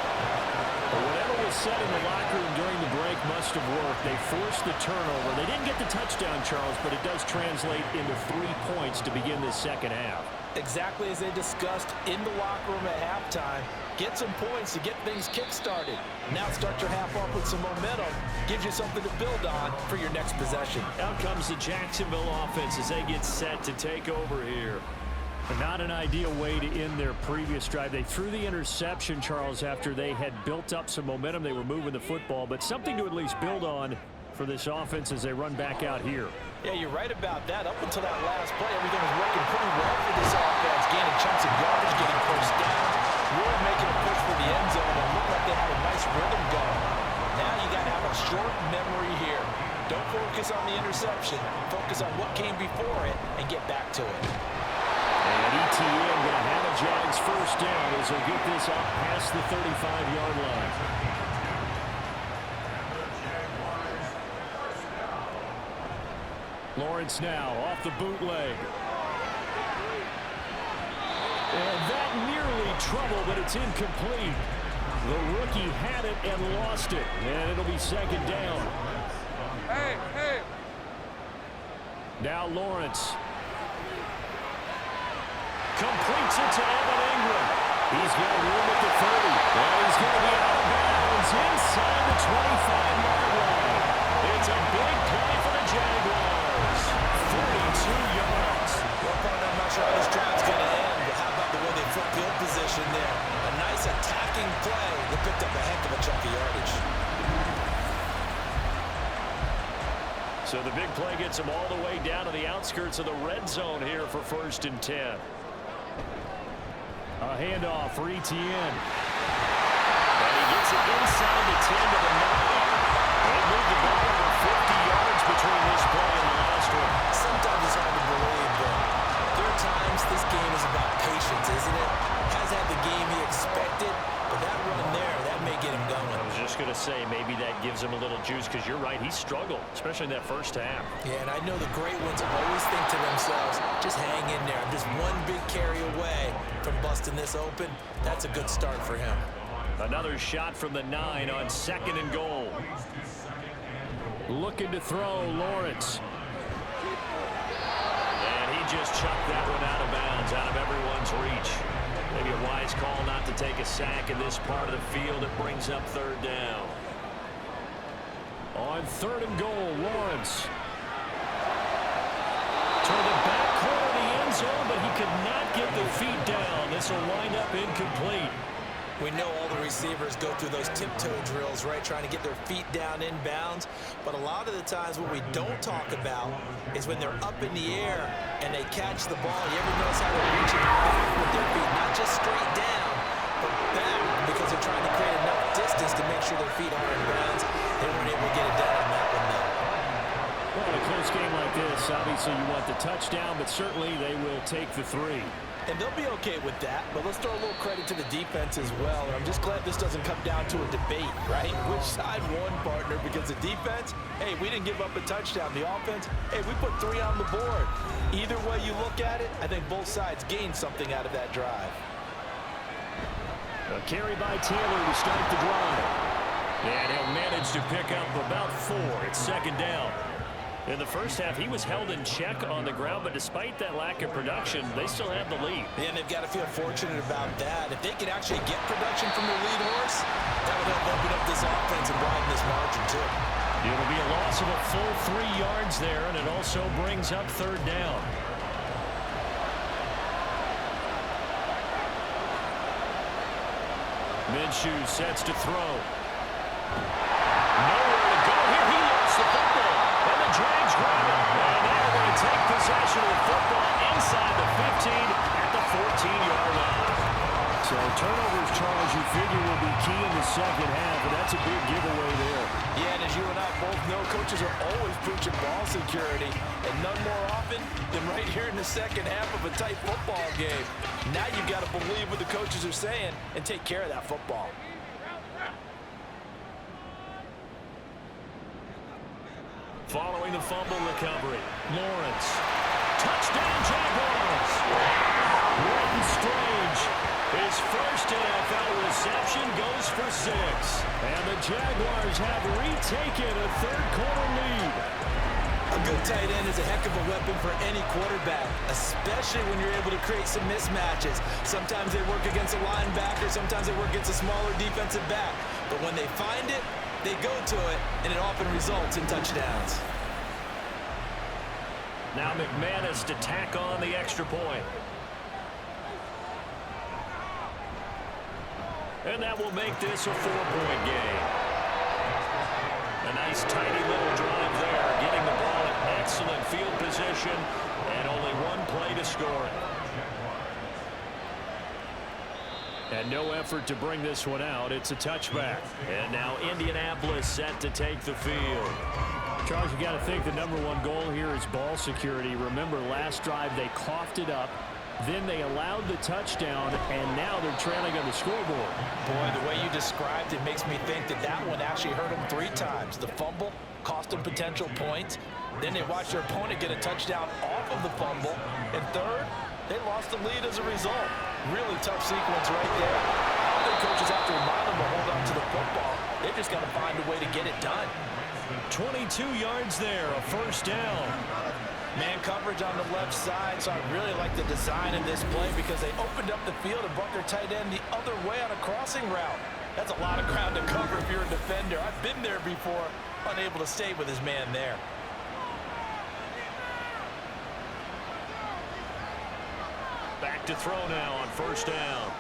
But whatever was said in the locker room during the break must have worked. They forced the turnover. They didn't get the touchdown, Charles, but it does translate into 3 points to begin this 2nd half. Exactly as they discussed in the locker room at halftime. Get some points to get things kick-started. Now start your half off with some momentum. Gives you something to build on for your next possession. Out comes the Jacksonville offense as they get set to take over here. Not an ideal way to end their previous drive. They threw the interception, Charles, after they had built up some momentum. They were moving the football, but something to at least build on for this offense as they run back out here. Yeah, you're right about that. Up until that last play, everything was working pretty well for this offense. Gaining chunks of yardage, getting first down. Really making a push for the end zone and looked like they had a nice rhythm going. Now you got to have a short memory here. Don't focus on the interception. Focus on what came before it and get back to it. And ETN going to have a Jags first down as they'll get this up past the 35-yard line. Lawrence now off the bootleg. And that nearly trouble, but it's incomplete. The rookie had it and lost it. And it'll be second down. Hey. Now Lawrence. Completes it to Evan Ingram. He's got room at the 30. And he's going to be out of bounds inside the 25-yard line. It's a big play for the Jaguars. 42 yards. Well, partner, I'm not sure how this drive's going to end, but how about the way they flip field position there? A nice attacking play that picked up a heck of a chunk of yardage. So the big play gets him all the way down to the outskirts of the red zone here for 1st and 10. A handoff for ETN. And he gets it inside the 10 to the 9. They moved the ball over 50 yards between this play and the last one. Sometimes it's hard to believe, but there are times this game is about patience, isn't it? Has had the game he expected, but that run there, that may get him going. I was just going to say, maybe that gives him a little juice, because you're right, he struggled, especially in that first half. Yeah, and I know the great ones always think to themselves, just hang in there. I'm just one big carry away from busting this open. That's a good start for him. Another shot from the 9 on 2nd and goal. Looking to throw, Lawrence. And he just chucked that one out of bounds, out of everyone's reach. Maybe a wise call not to take a sack in this part of the field. It brings up 3rd down. On 3rd and goal, Lawrence. Toward the back corner of the end zone, but he could not get the feet down. This will wind up incomplete. We know all the receivers go through those tiptoe drills, right, trying to get their feet down in bounds. But a lot of the times what we don't talk about is when they're up in the air and they catch the ball. You ever notice how they're reaching back with their feet, not just straight down, but back, because they're trying to create enough distance to make sure their feet are in bounds. They weren't able to get it down on that one, though. Well, in a close game like this, obviously you want the touchdown, but certainly they will take the 3. And they'll be okay with that, but let's throw a little credit to the defense as well. And I'm just glad this doesn't come down to a debate, right? Which side won, partner? Because the defense, hey, we didn't give up a touchdown. The offense, hey, we put 3 on the board. Either way you look at it, I think both sides gained something out of that drive. A carry by Taylor to start the drive. And he'll manage to pick up about 4. It's 2nd down. In the first half, he was held in check on the ground, but despite that lack of production, they still have the lead. Yeah, and they've got to feel fortunate about that. If they can actually get production from their lead horse, that would help open up this offense and widen this margin, too. It'll be a loss of a full 3 yards there, and it also brings up 3rd down. Minshew sets to throw. Nowhere to go here. He lost the football. And the Jags grab it. And they're going to take possession of the football inside the 15 at the 14-yard line. So turnovers, Charles, you figure will be key in the second half, and that's a big giveaway there. Yeah, and as you and I both know, coaches are always preaching ball security, and none more often than right here in the second half of a tight football game. Now you've got to believe what the coaches are saying and take care of that football. Following the fumble recovery, Lawrence. Touchdown, Jaguars! Brenton Strange, his first NFL reception goes for 6. And the Jaguars have retaken a 3rd-quarter lead. A good tight end is a heck of a weapon for any quarterback, especially when you're able to create some mismatches. Sometimes they work against a linebacker, sometimes they work against a smaller defensive back. But when they find it, they go to it, and it often results in touchdowns. Now McManus to tack on the extra point. And that will make this a 4-point game. A nice tidy little drive there, getting the ball in excellent field position, and only 1 play to score it. And no effort to bring this one out. It's a touchback. And now Indianapolis set to take the field. Charles, you got to think the #1 goal here is ball security. Remember, last drive they coughed it up. Then they allowed the touchdown, and now they're trailing on the scoreboard. Boy, the way you described it makes me think that one actually hurt them 3 times. The fumble cost them potential points. Then they watched their opponent get a touchdown off of the fumble. And third, they lost the lead as a result. Really tough sequence right there. I don't think coaches have to remind them to hold on to the football. They've just got to find a way to get it done. 22 yards there, a first down. Man coverage on the left side, so I really like the design of this play because they opened up the field and brought their tight end the other way on a crossing route. That's a lot of ground to cover if you're a defender. I've been there before, unable to stay with his man there. Back to throw now on first down.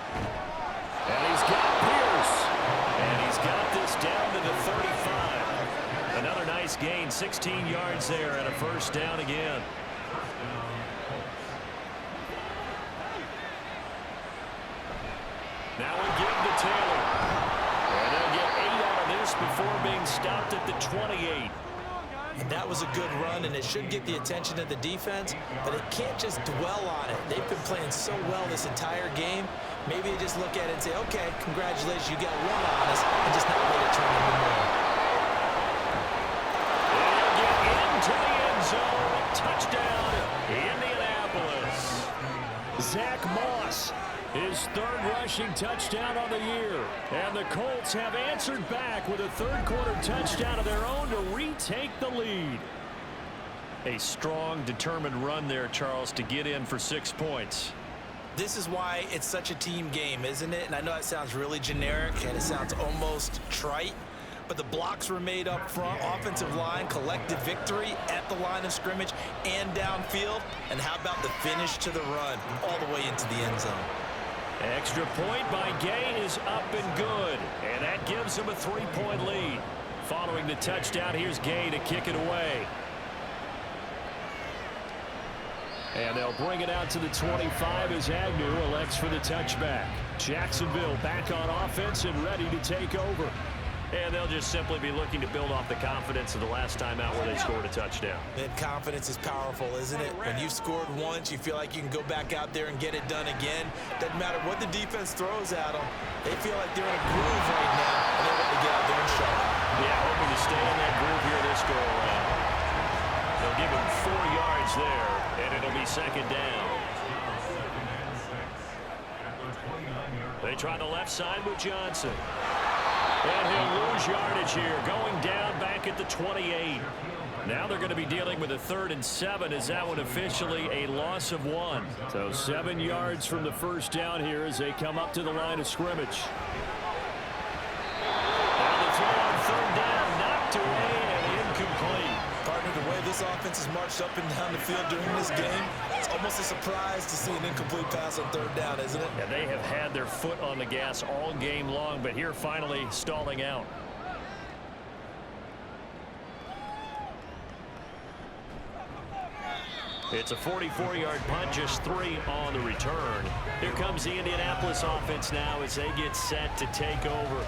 And he's got Pierce. And he's got this down to the 35. Another nice gain, 16 yards there and a first down again. Now we give to Taylor. And they'll get 8 out of this before being stopped at the 28. And that was a good run, and it should get the attention of the defense, but it can't just dwell on it. They've been playing so well this entire game. Maybe they just look at it and say, okay, congratulations, you got one on us, and just not let it turn into more. They'll get into the end zone. Touchdown, Indianapolis. Zach Moss, his 3rd rushing touchdown on the year. And the Colts have answered back with a 3rd-quarter touchdown of their own to retake the lead. A strong, determined run there, Charles, to get in for 6 points. This is why it's such a team game, isn't it? And I know it sounds really generic and it sounds almost trite, but the blocks were made up front, offensive line, collective victory at the line of scrimmage and downfield. And how about the finish to the run all the way into the end zone? Extra point by Gay is up and good, and that gives him a 3-point lead. Following the touchdown, here's Gay to kick it away. And they'll bring it out to the 25 as Agnew elects for the touchback. Jacksonville back on offense and ready to take over. And they'll just simply be looking to build off the confidence of the last time out where they scored a touchdown. And confidence is powerful, isn't it? When you've scored once, you feel like you can go back out there and get it done again. Doesn't matter what the defense throws at them. They feel like they're in a groove right now, and they're ready to get out there and show it. Yeah, hoping to stay in that groove here this go-around. They'll give him 4 yards there, and it'll be 2nd down. They try the left side with Johnson. And he'll lose yardage here, going down back at the 28. Now they're going to be dealing with a 3rd and 7 as that one officially a loss of 1. So 7 yards from the first down here as they come up to the line of scrimmage. Now the throw on 3rd down, knocked away and incomplete. Partner, the way this offense has marched up and down the field during this game, it's almost a surprise to see an incomplete pass on 3rd down, isn't it? Yeah, they have had their foot on the gas all game long, but here finally stalling out. It's a 44-yard punt, just 3 on the return. Here comes the Indianapolis offense now as they get set to take over.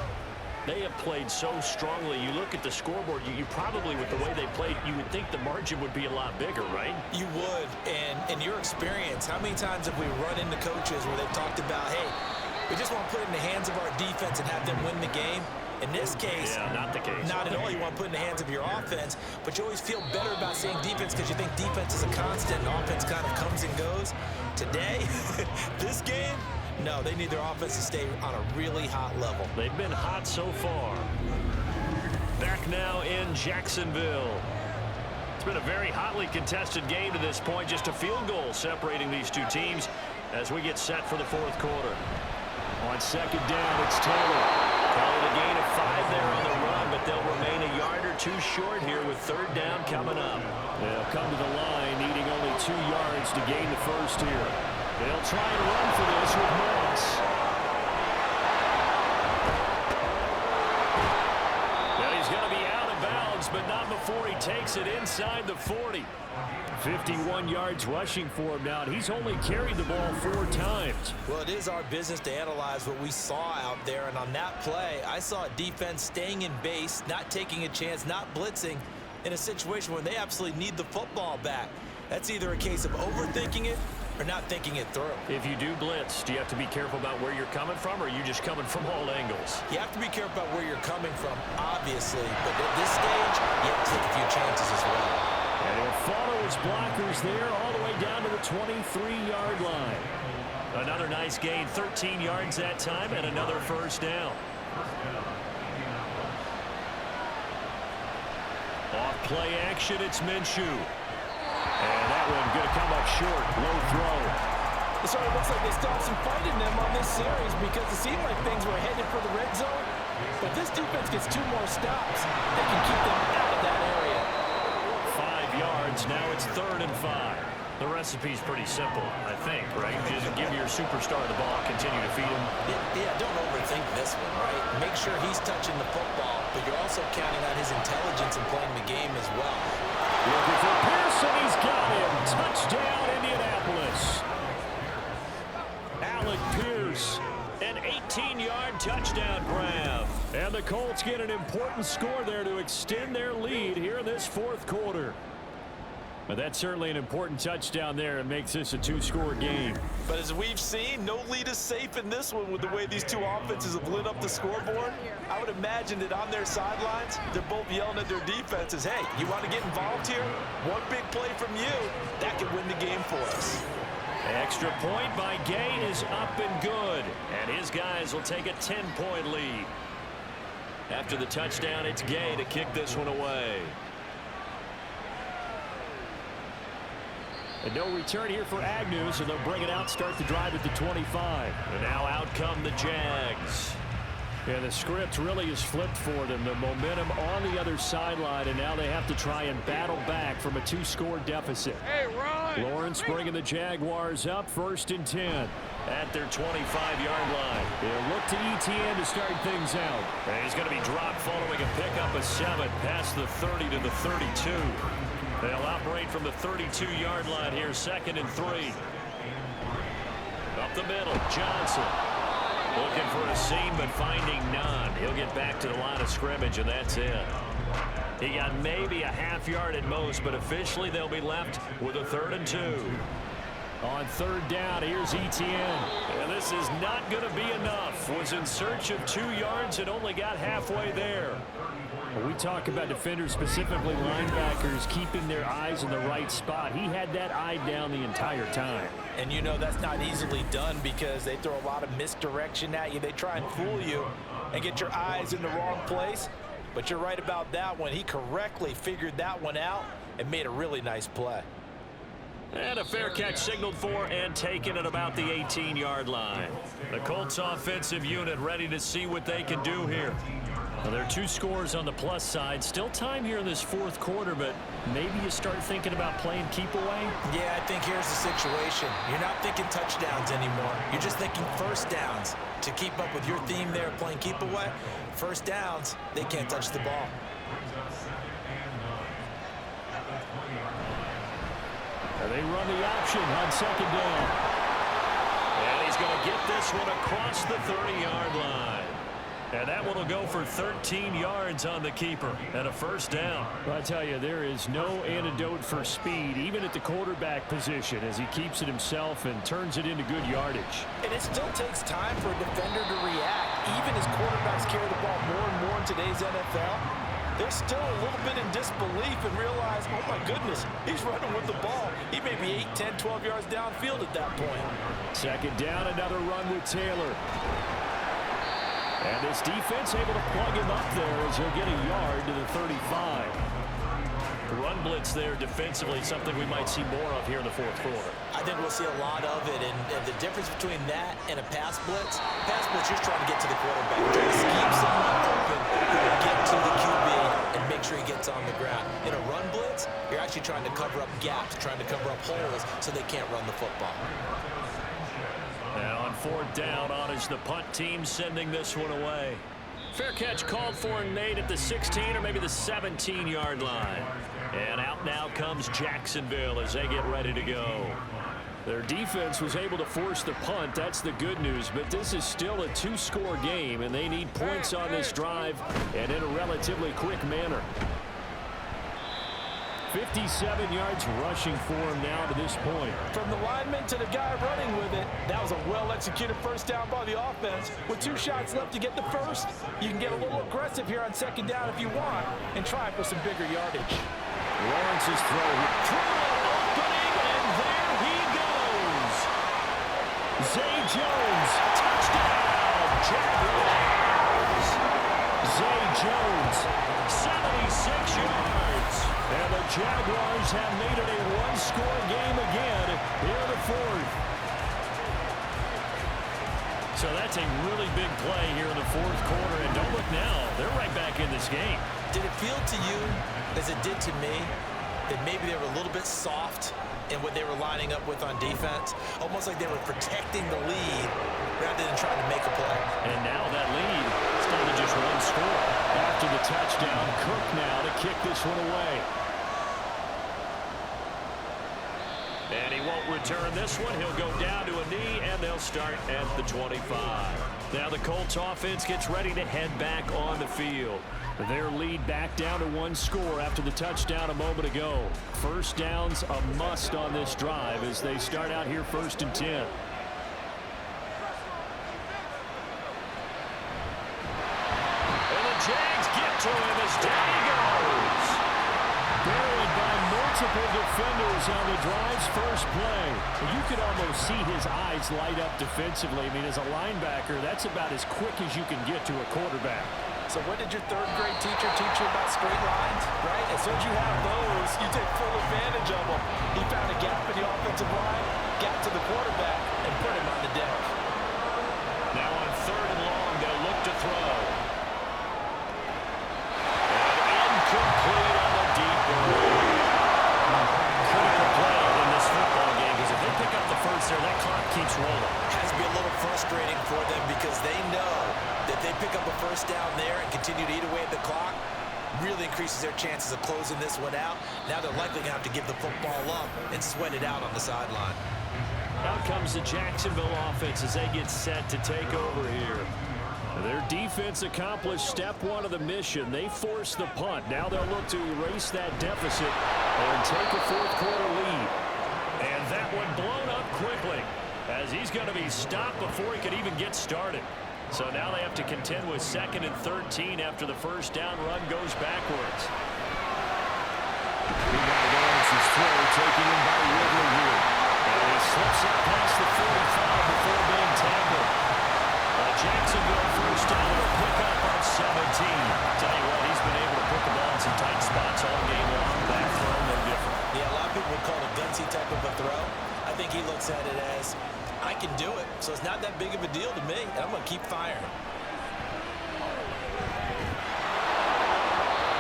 They have played so strongly. You look at the scoreboard, you probably, with the way they played, you would think the margin would be a lot bigger, right? You would. And in your experience, how many times have we run into coaches where they've talked about, hey, we just want to put it in the hands of our defense and have them win the game? In this case, yeah, not the case. Not at all. You want to put it in the hands of your offense, but you always feel better about saying defense because you think defense is a constant and offense kind of comes and goes. Today, this game, no, they need their offense to stay on a really hot level. They've been hot so far. Back now in Jacksonville. It's been a very hotly contested game to this point. Just a field goal separating these two teams as we get set for the 4th quarter. On 2nd down, it's Taylor. Call it a gain of 5 there on the run, but they'll remain a yard or 2 short here with 3rd down coming up. They'll come to the line, needing only 2 yards to gain the first here. They'll try and run for this with Moss. Now he's going to be out of bounds, but not before he takes makes it inside the 40. 51 yards rushing for him now, and he's only carried the ball 4 times. Well, it is our business to analyze what we saw out there, and on that play, I saw a defense staying in base, not taking a chance, not blitzing, in a situation where they absolutely need the football back. That's either a case of overthinking it or not thinking it through. If you do blitz, do you have to be careful about where you're coming from, or are you just coming from all angles? You have to be careful about where you're coming from, obviously, but at this stage, you have to take a few chances as well. And he'll follow his blockers there all the way down to the 23-yard line. Another nice gain, 13 yards that time, and another first down. Off play action, it's Minshew. And that one going to come up short, low throw. So it looks like they still have some fight in them on this series because it seemed like things were headed for the red zone. But this defense gets 2 more stops. They can keep them out of that area. 5 yards, now it's 3rd and 5. The recipe's pretty simple, I think, right? Just give your superstar the ball, continue to feed him. Yeah, don't overthink this one, right? Make sure he's touching the football, but you're also counting on his intelligence in playing the game as well. Looking for Pearson, he's got him. Touchdown, Indianapolis. Alec Pierce, an 18-yard touchdown grab. And the Colts get an important score there to extend their lead here in this 4th quarter. But that's certainly an important touchdown there and makes this a 2-score game. But as we've seen, no lead is safe in this one with the way these two offenses have lit up the scoreboard. I would imagine that on their sidelines, they're both yelling at their defenses, hey, you want to get involved here? One big play from you, that could win the game for us. Extra point by Gay is up and good. And his guys will take a 10-point lead. After the touchdown, it's Gay to kick this one away. And no return here for Agnew, so they'll bring it out, start the drive at the 25. And now out come the Jags. Yeah, the script really is flipped for them. The momentum on the other sideline, and now they have to try and battle back from a 2-score deficit. Hey, Ron! Lawrence bringing the Jaguars up, 1st and 10. At their 25-yard line. They'll look to Etienne to start things out. And he's going to be dropped following a pickup of 7 past the 30 to the 32. They'll operate from the 32-yard line here, 2nd and 3. Up the middle, Johnson. Looking for a seam, but finding none. He'll get back to the line of scrimmage, and that's it. He got maybe a half yard at most, but officially they'll be left with a 3rd and 2. On 3rd down, here's Etienne. And this is not going to be enough. Was in search of 2 yards and only got halfway there. We talk about defenders, specifically linebackers, keeping their eyes in the right spot. He had that eye down the entire time. And you know that's not easily done because they throw a lot of misdirection at you. They try and fool you and get your eyes in the wrong place. But you're right about that one. He correctly figured that one out and made a really nice play. And a fair catch signaled for and taken at about the 18-yard line. The Colts offensive unit ready to see what they can do here. Well, there are 2 scores on the plus side. Still time here in this 4th quarter, but maybe you start thinking about playing keep away? Yeah, I think here's the situation. You're not thinking touchdowns anymore. You're just thinking first downs. To keep up with your theme there, playing keep away, first downs, they can't touch the ball. And they run the option on 2nd down. And he's going to get this one across the 30-yard line. And that one will go for 13 yards on the keeper and a first down. Well, I tell you, there is no antidote for speed, even at the quarterback position, as he keeps it himself and turns it into good yardage. And it still takes time for a defender to react. Even as quarterbacks carry the ball more and more in today's NFL, they're still a little bit in disbelief and realize, oh my goodness, he's running with the ball. He may be 8, 10, 12 yards downfield at that point. 2nd down, another run with Taylor. And this defense able to plug him up there as he'll get a yard to the 35. Run blitz there defensively, something we might see more of here in the 4th quarter. I think we'll see a lot of it, and the difference between that and a pass blitz, you're trying to get to the quarterback. You're trying to scheme someone open who will get to the QB and make sure he gets on the ground. In a run blitz, you're actually trying to cover up gaps, trying to cover up holes so they can't run the football. And on 4th down, on is the punt team sending this one away. Fair catch called for and made at the 16 or maybe the 17-yard line. And out now comes Jacksonville as they get ready to go. Their defense was able to force the punt. That's the good news. But this is still a two-score game, and they need points on this drive and in a relatively quick manner. 57 yards rushing for him now to this point. From the lineman to the guy running with it, that was a well-executed first down by the offense. With 2 shots left to get the first, you can get a little aggressive here on second down if you want and try for some bigger yardage. Lawrence's throw. Opening, and there he goes. Zay Jones, touchdown, Jaguars. Zay Jones, 76 yards. And the Jaguars have made it a one-score game again here in the fourth. So that's a really big play here in the fourth quarter. And don't look now, they're right back in this game. Did it feel to you, as it did to me, that maybe they were a little bit soft in what they were lining up with on defense? Almost like they were protecting the lead rather than trying to make a play. And now that lead is down to just one score. After the touchdown, Cook now to kick this one away. And he won't return this one. He'll go down to a knee, and they'll start at the 25. Now the Colts offense gets ready to head back on the field. Their lead back down to one score after the touchdown a moment ago. First down's a must on this drive as they start out here 1st and 10. And the Jags get to him as down he goes. Buried by multiple defenders on the drive's first play. You could almost see his eyes light up defensively. I mean, as a linebacker, that's about as quick as you can get to a quarterback. So what did your 3rd grade teacher teach you about straight lines, right? As soon as you have those, you take full advantage of them. He found a gap in the offensive line, got to the quarterback, and put him on the deck. Now on 3rd and long, they'll look to throw. And incomplete on the deep ball. Critical play in this football game because if they pick up the first there, that clock keeps rolling. Has to be a little frustrating for them because they know that they pick up a first down there and continue to eat away at the clock, really increases their chances of closing this one out. Now they're likely going to have to give the football up and sweat it out on the sideline. Out comes the Jacksonville offense as they get set to take over here. Their defense accomplished step 1 of the mission. They forced the punt. Now they'll look to erase that deficit and take a fourth quarter lead. And that one blown up quickly as he's going to be stopped before he could even get started. So now they have to contend with 2nd and 13 after the first down run goes backwards. Lawrence's throw taken in by Ridley here. And he slips up past the 45 before being tackled. Jacksonville first down to pick up on 17. Tell you what, he's been able to put the ball in some tight spots all game long. That throw, no different. Yeah, a lot of people would call it a gutsy type of a throw. I think he looks at it as, I can do it, so it's not that big of a deal to me, and I'm going to keep firing.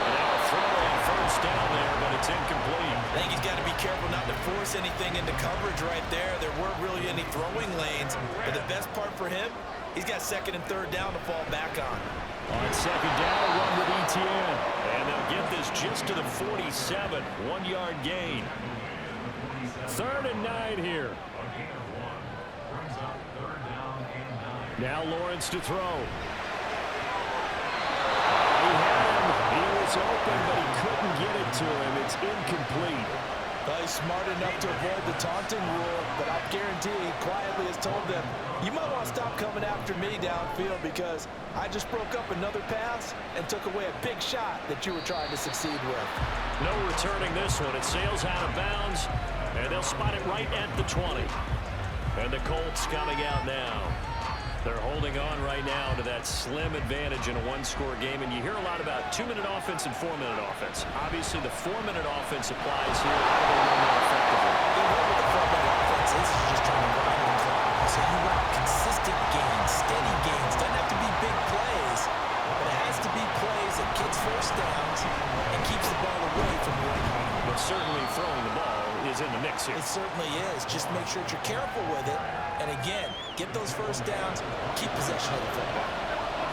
And now a throw on first down there, but it's incomplete. I think he's got to be careful not to force anything into coverage right there. There weren't really any throwing lanes, but the best part for him, he's got 2nd and 3rd down to fall back on. On 2nd down, a run with ETN. And they'll get this just to the 47, 1-yard gain. 3rd and 9 here. Now Lawrence to throw. He had him. He was open, but he couldn't get it to him. It's incomplete. Well, he's smart enough to avoid the taunting rule, but I guarantee he quietly has told them, you might want to stop coming after me downfield because I just broke up another pass and took away a big shot that you were trying to succeed with. No returning this one. It sails out of bounds, and they'll spot it right at the 20. And the Colts coming out now. They're holding on right now to that slim advantage in a one-score game. And you hear a lot about 2-minute offense and 4-minute offense. Obviously, the 4-minute offense applies here. How do they run that effectively? The way with the 4-minute offense is just trying to grind the clock. So you want consistent gains, steady gains. Doesn't have to be big plays, but it has to be plays that gets first downs and keeps the ball away from your opponent. But certainly throwing the ball is in the mix here. It certainly is. Just make sure that you're careful with it. And again, get those first downs, keep possession of the football.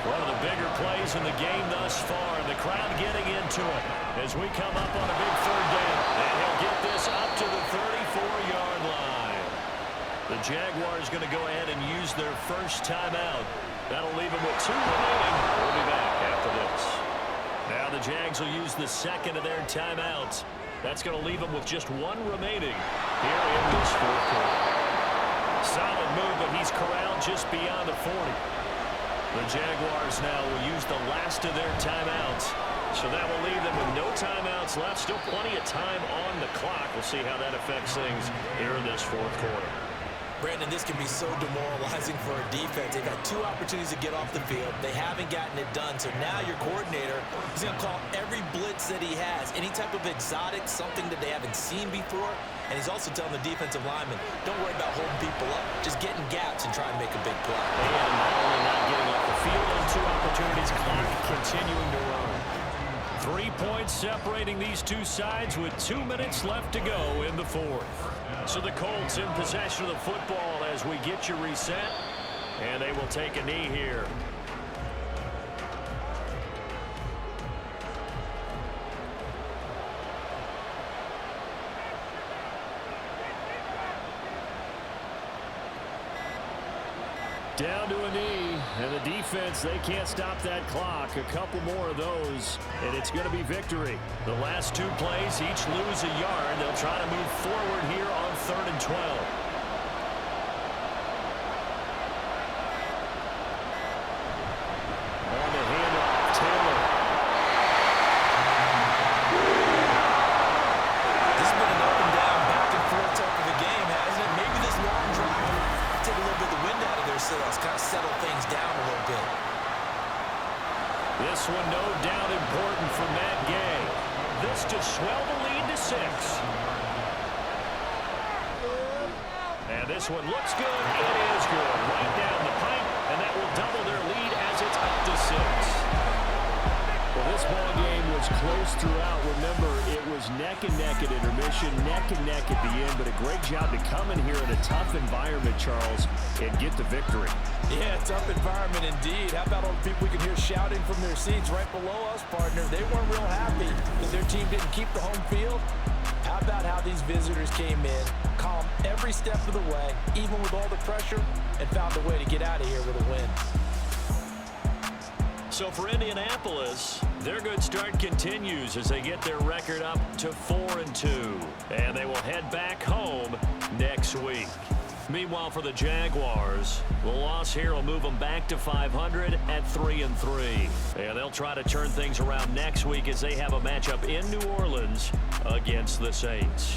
One of the bigger plays in the game thus far, and the crowd getting into it as we come up on a big third down. And he'll get this up to the 34-yard line. The Jaguars going to go ahead and use their first timeout. That'll leave them with 2 remaining. We'll be back after this. Now the Jags will use the second of their timeouts. That's going to leave them with just 1 remaining here in this fourth quarter. Solid move, but he's corralled just beyond the 40. The Jaguars now will use the last of their timeouts. So that will leave them with no timeouts left. Still plenty of time on the clock. We'll see how that affects things here in this fourth quarter. Brandon, this can be so demoralizing for a defense. They've had 2 opportunities to get off the field. They haven't gotten it done. So now your coordinator is going to call every blitz that he has, any type of exotic, something that they haven't seen before. And he's also telling the defensive lineman, don't worry about holding people up. Just get in gaps and try and make a big play. And not only not getting off the field on 2 opportunities, clock continuing to run. 3 points separating these 2 sides with 2 minutes left to go in the fourth. So the Colts in possession of the football as we get you reset. And they will take a knee here. Down to a knee, and the defense, they can't stop that clock. A couple more of those, and it's going to be victory. The last 2 plays, each lose a yard. They'll try to move forward here on 3rd and 12. On the handoff, Taylor. This has been an up and down, back and forth type of a game, hasn't it? Maybe this long drive take a little bit of the wind out of their sails, kind of settle things down a little bit. This one no doubt important for Matt Gay. This to swell the lead to 6. And this one looks good. It is good. Right down the pipe, and that will double their lead as it's up to 6. Well, this ball game was close throughout. Remember, it was neck and neck at intermission, neck and neck at the end, but a great job to come in here in a tough environment, Charles, and get the victory. Yeah, tough environment indeed. How about all the people we can hear shouting from their seats right below us, partner? They weren't real happy that their team didn't keep the home field. How about how these visitors came in, calm every step of the way, even with all the pressure, and found a way to get out of here with a win. So for Indianapolis, their good start continues as they get their record up to 4-2. And they will head back home next week. Meanwhile, for the Jaguars, the loss here will move them back to 500 at 3-3. And they'll try to turn things around next week as they have a matchup in New Orleans against the Saints.